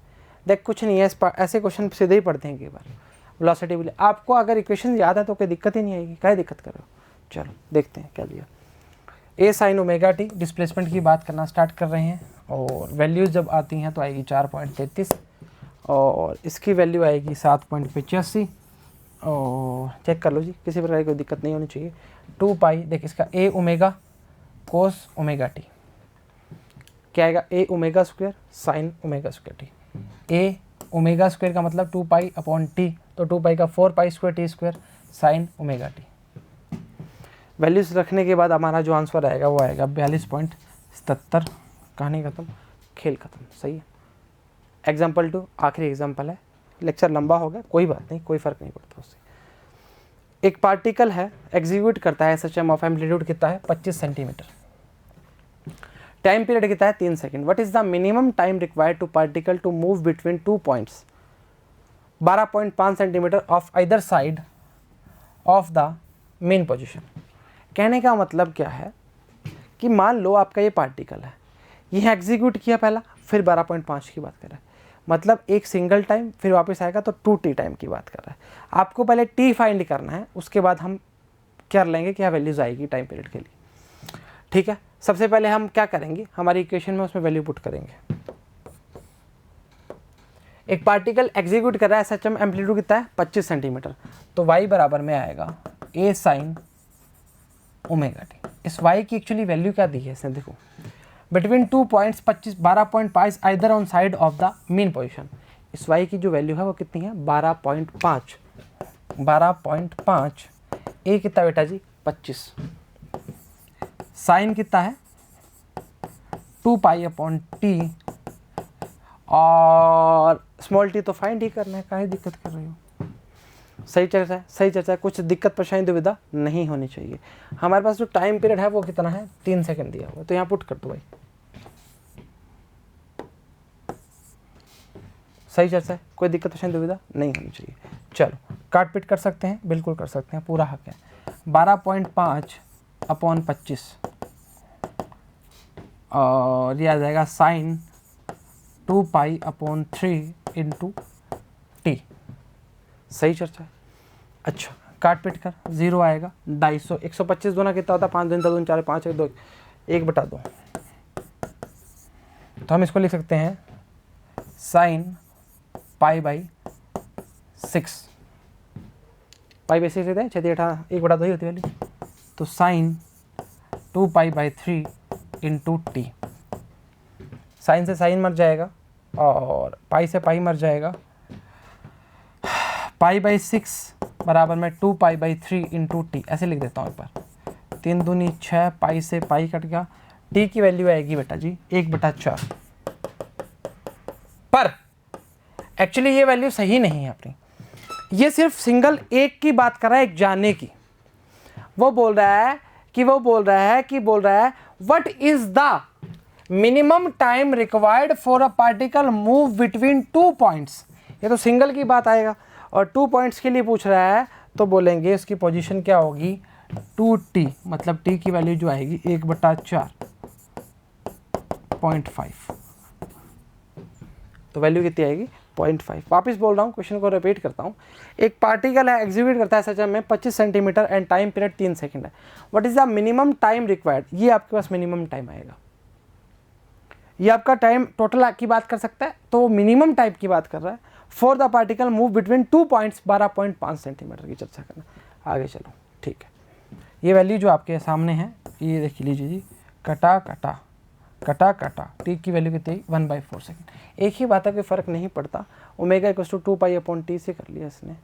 देख कुछ नहीं है, ऐसे क्वेश्चन सीधे ही पढ़ते हैं कई बार। वेलोसिटी भी आपको अगर इक्वेशन याद है तो कोई दिक्कत ही नहीं आएगी, काहे दिक्कत कर रहे हो। चलो देखते हैं क्या दिया। ए साइन ओमेगा टी डिस्प्लेसमेंट की बात करना स्टार्ट कर रहे हैं, और वैल्यूज जब आती हैं तो आएगी 4.33 और इसकी वैल्यू आएगी 7.85। और चेक कर लो जी, किसी प्रकार की कोई दिक्कत नहीं होनी चाहिए। 2 पाई, देख इसका A omega cos omega T क्या आएगा, A omega square sine omega square T. A omega square का मतलब 2 पाई अपॉन टी, तो 2 पाई का 4 pi square T square sine omega T. Values रखने के बाद हमारा जो आंसर आएगा वो आएगा 42.77। कहानी खत्म, खेल खत्म। सही है। एग्जाम्पल 2 आखिरी एग्जाम्पल है, लेक्चर लंबा हो गया, कोई बात नहीं, कोई फर्क नहीं पड़ता उससे। एक पार्टिकल है, एग्जीक्यूट करता है सच ऑफ एम्पलीट्यूड कितना है 25 सेंटीमीटर, टाइम पीरियड कितना है 3 second. What is the minimum time required to particle to move between 2 points 12.5 centimetre of either side of the main position. कहने का मतलब क्या है कि मान लो आपका ये पार्टिकल है, ये एग्जीक्यूट किया पहला, फिर 12.5 की बात कर रहा है, मतलब एक सिंगल टाइम, फिर वापस आएगा तो 2t टाइम की बात कर रहा है। आपको पहले t फाइंड करना है, उसके बाद हम कर लेंगे क्या वैल्यूज आएगी टाइम पीरियड के लिए। ठीक है, सबसे पहले हम क्या करेंगे, हमारी इक्वेशन में उसमें वैल्यू पुट करेंगे। एक पार्टिकल एग्जीक्यूट कर रहा है, सच में एम्पलीट्यूड कितना है 25 सेंटीमीटर, तो y बराबर में आएगा a साइन ओमेगा टी। इस y की एक्चुअली वैल्यू क्या दी है इसने, देखो between 2 points 12.5 either on side of the main position. इस y की जो वैल्यू है वो कितनी है 12.5। 12.5 a कितना बेटा जी 25, साइन कितना है 2 पाई अपॉन टी, और स्मॉल टी तो फाइंड ही करना है, काहे दिक्कत कर रही हो। सही चर्चा है, सही चर्चा है, कुछ दिक्कत परेशानी दुविधा नहीं होनी चाहिए। हमारे पास जो टाइम पीरियड है वो कितना है 3 सेकंड दिया हुआ, तो यहाँ पुट कर दो भाई। सही चर्चा है, कोई दिक्कत परेशानी दुविधा नहीं होनी चाहिए। चलो काट पीट कर सकते हैं, बिल्कुल कर सकते हैं, पूरा हक है। 12.5 अपॉन 25 और ये आ जाएगा sine 2 pi upon 3 into t. सही चर्चा है। अच्छा काट पीट कर 0 आएगा 250, 125 गुना कितना होता है 5 2 4 5 1 2 1/2। तो हम इसको लिख सकते हैं sine pi by 6, pi by 6 देते हैं 6 18 1/2 ही होती है, तो sine 2 pi by 3 into t. Sine से साइन मर जाएगा और पाई से पाई मर जाएगा, पाई बाई 6 बराबर में 2 पाई बाई 3 इंटू टी। ऐसे लिख देता हूँ एक बार, 3 दूनी 6, पाई से पाई कट गया, टी की वैल्यू आएगी बेटा जी 1/4। पर एक्चुअली ये वैल्यू सही नहीं है अपनी, ये सिर्फ सिंगल एक की बात कर रहा है, एक जाने की। वो बोल रहा है what is the minimum time required for a particle move between 2 points. ये तो सिंगल की बात आएगा, और 2 पॉइंट्स के लिए पूछ रहा है तो बोलेंगे इसकी पोजीशन क्या होगी 2t, मतलब t की वैल्यू जो आएगी 1/4.5, तो वैल्यू कितनी आएगी 0.5। वापस बोल रहा हूँ, क्वेश्चन को रिपीट करता हूँ। एक पार्टिकल है, एग्जीक्यूट करता है सच में 25 centimetre and time period 3 second है। What is the minimum time required, ये आपके पास मिनिमम टाइम आएगा। ये आपका टाइम टोटल की बात कर सकता है, तो मिनिमम टाइम की बात कर रहा है for the particle move between 2 points 12.5 centimetre की चर्चा करना। आगे चलो, ठीक है, ये वैल्यू जो आपके सामने है ये देख लीजिए जी, कटा कटा कटा कटा, टी की वैल्यू कितनी 1/4 सेकेंड। एक ही बात है, कोई फ़र्क नहीं पड़ता, ओमेगा इक्वल टू 2π/t से कर लिया इसने।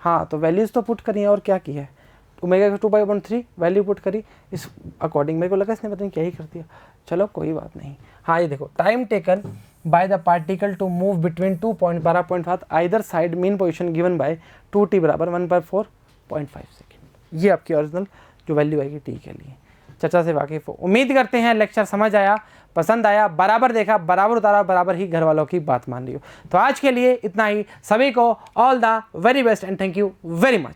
हाँ तो वैल्यूज़ तो पुट करी है और क्या किया है, ओमेगा 2π/3 वैल्यू पुट करी इस अकॉर्डिंग। मेरे को लगा इसने पता नहीं क्या ही कर दिया, चलो कोई बात नहीं। हाँ ये देखो, time taken by the particle to move between 2 point 12.5 either side mean position given by 2t बराबर 1/4.5 सेकेंड। ये आपकी ओरिजिनल जो वैल्यू आएगी टी के लिए। चर्चा से वाकिफ हो, उम्मीद करते हैं लेक्चर समझ आया, पसंद आया, बराबर देखा, बराबर उतारा, बराबर ही घर वालों की बात मान रही हो। तो आज के लिए इतना ही, सभी को all the very best and thank you very much.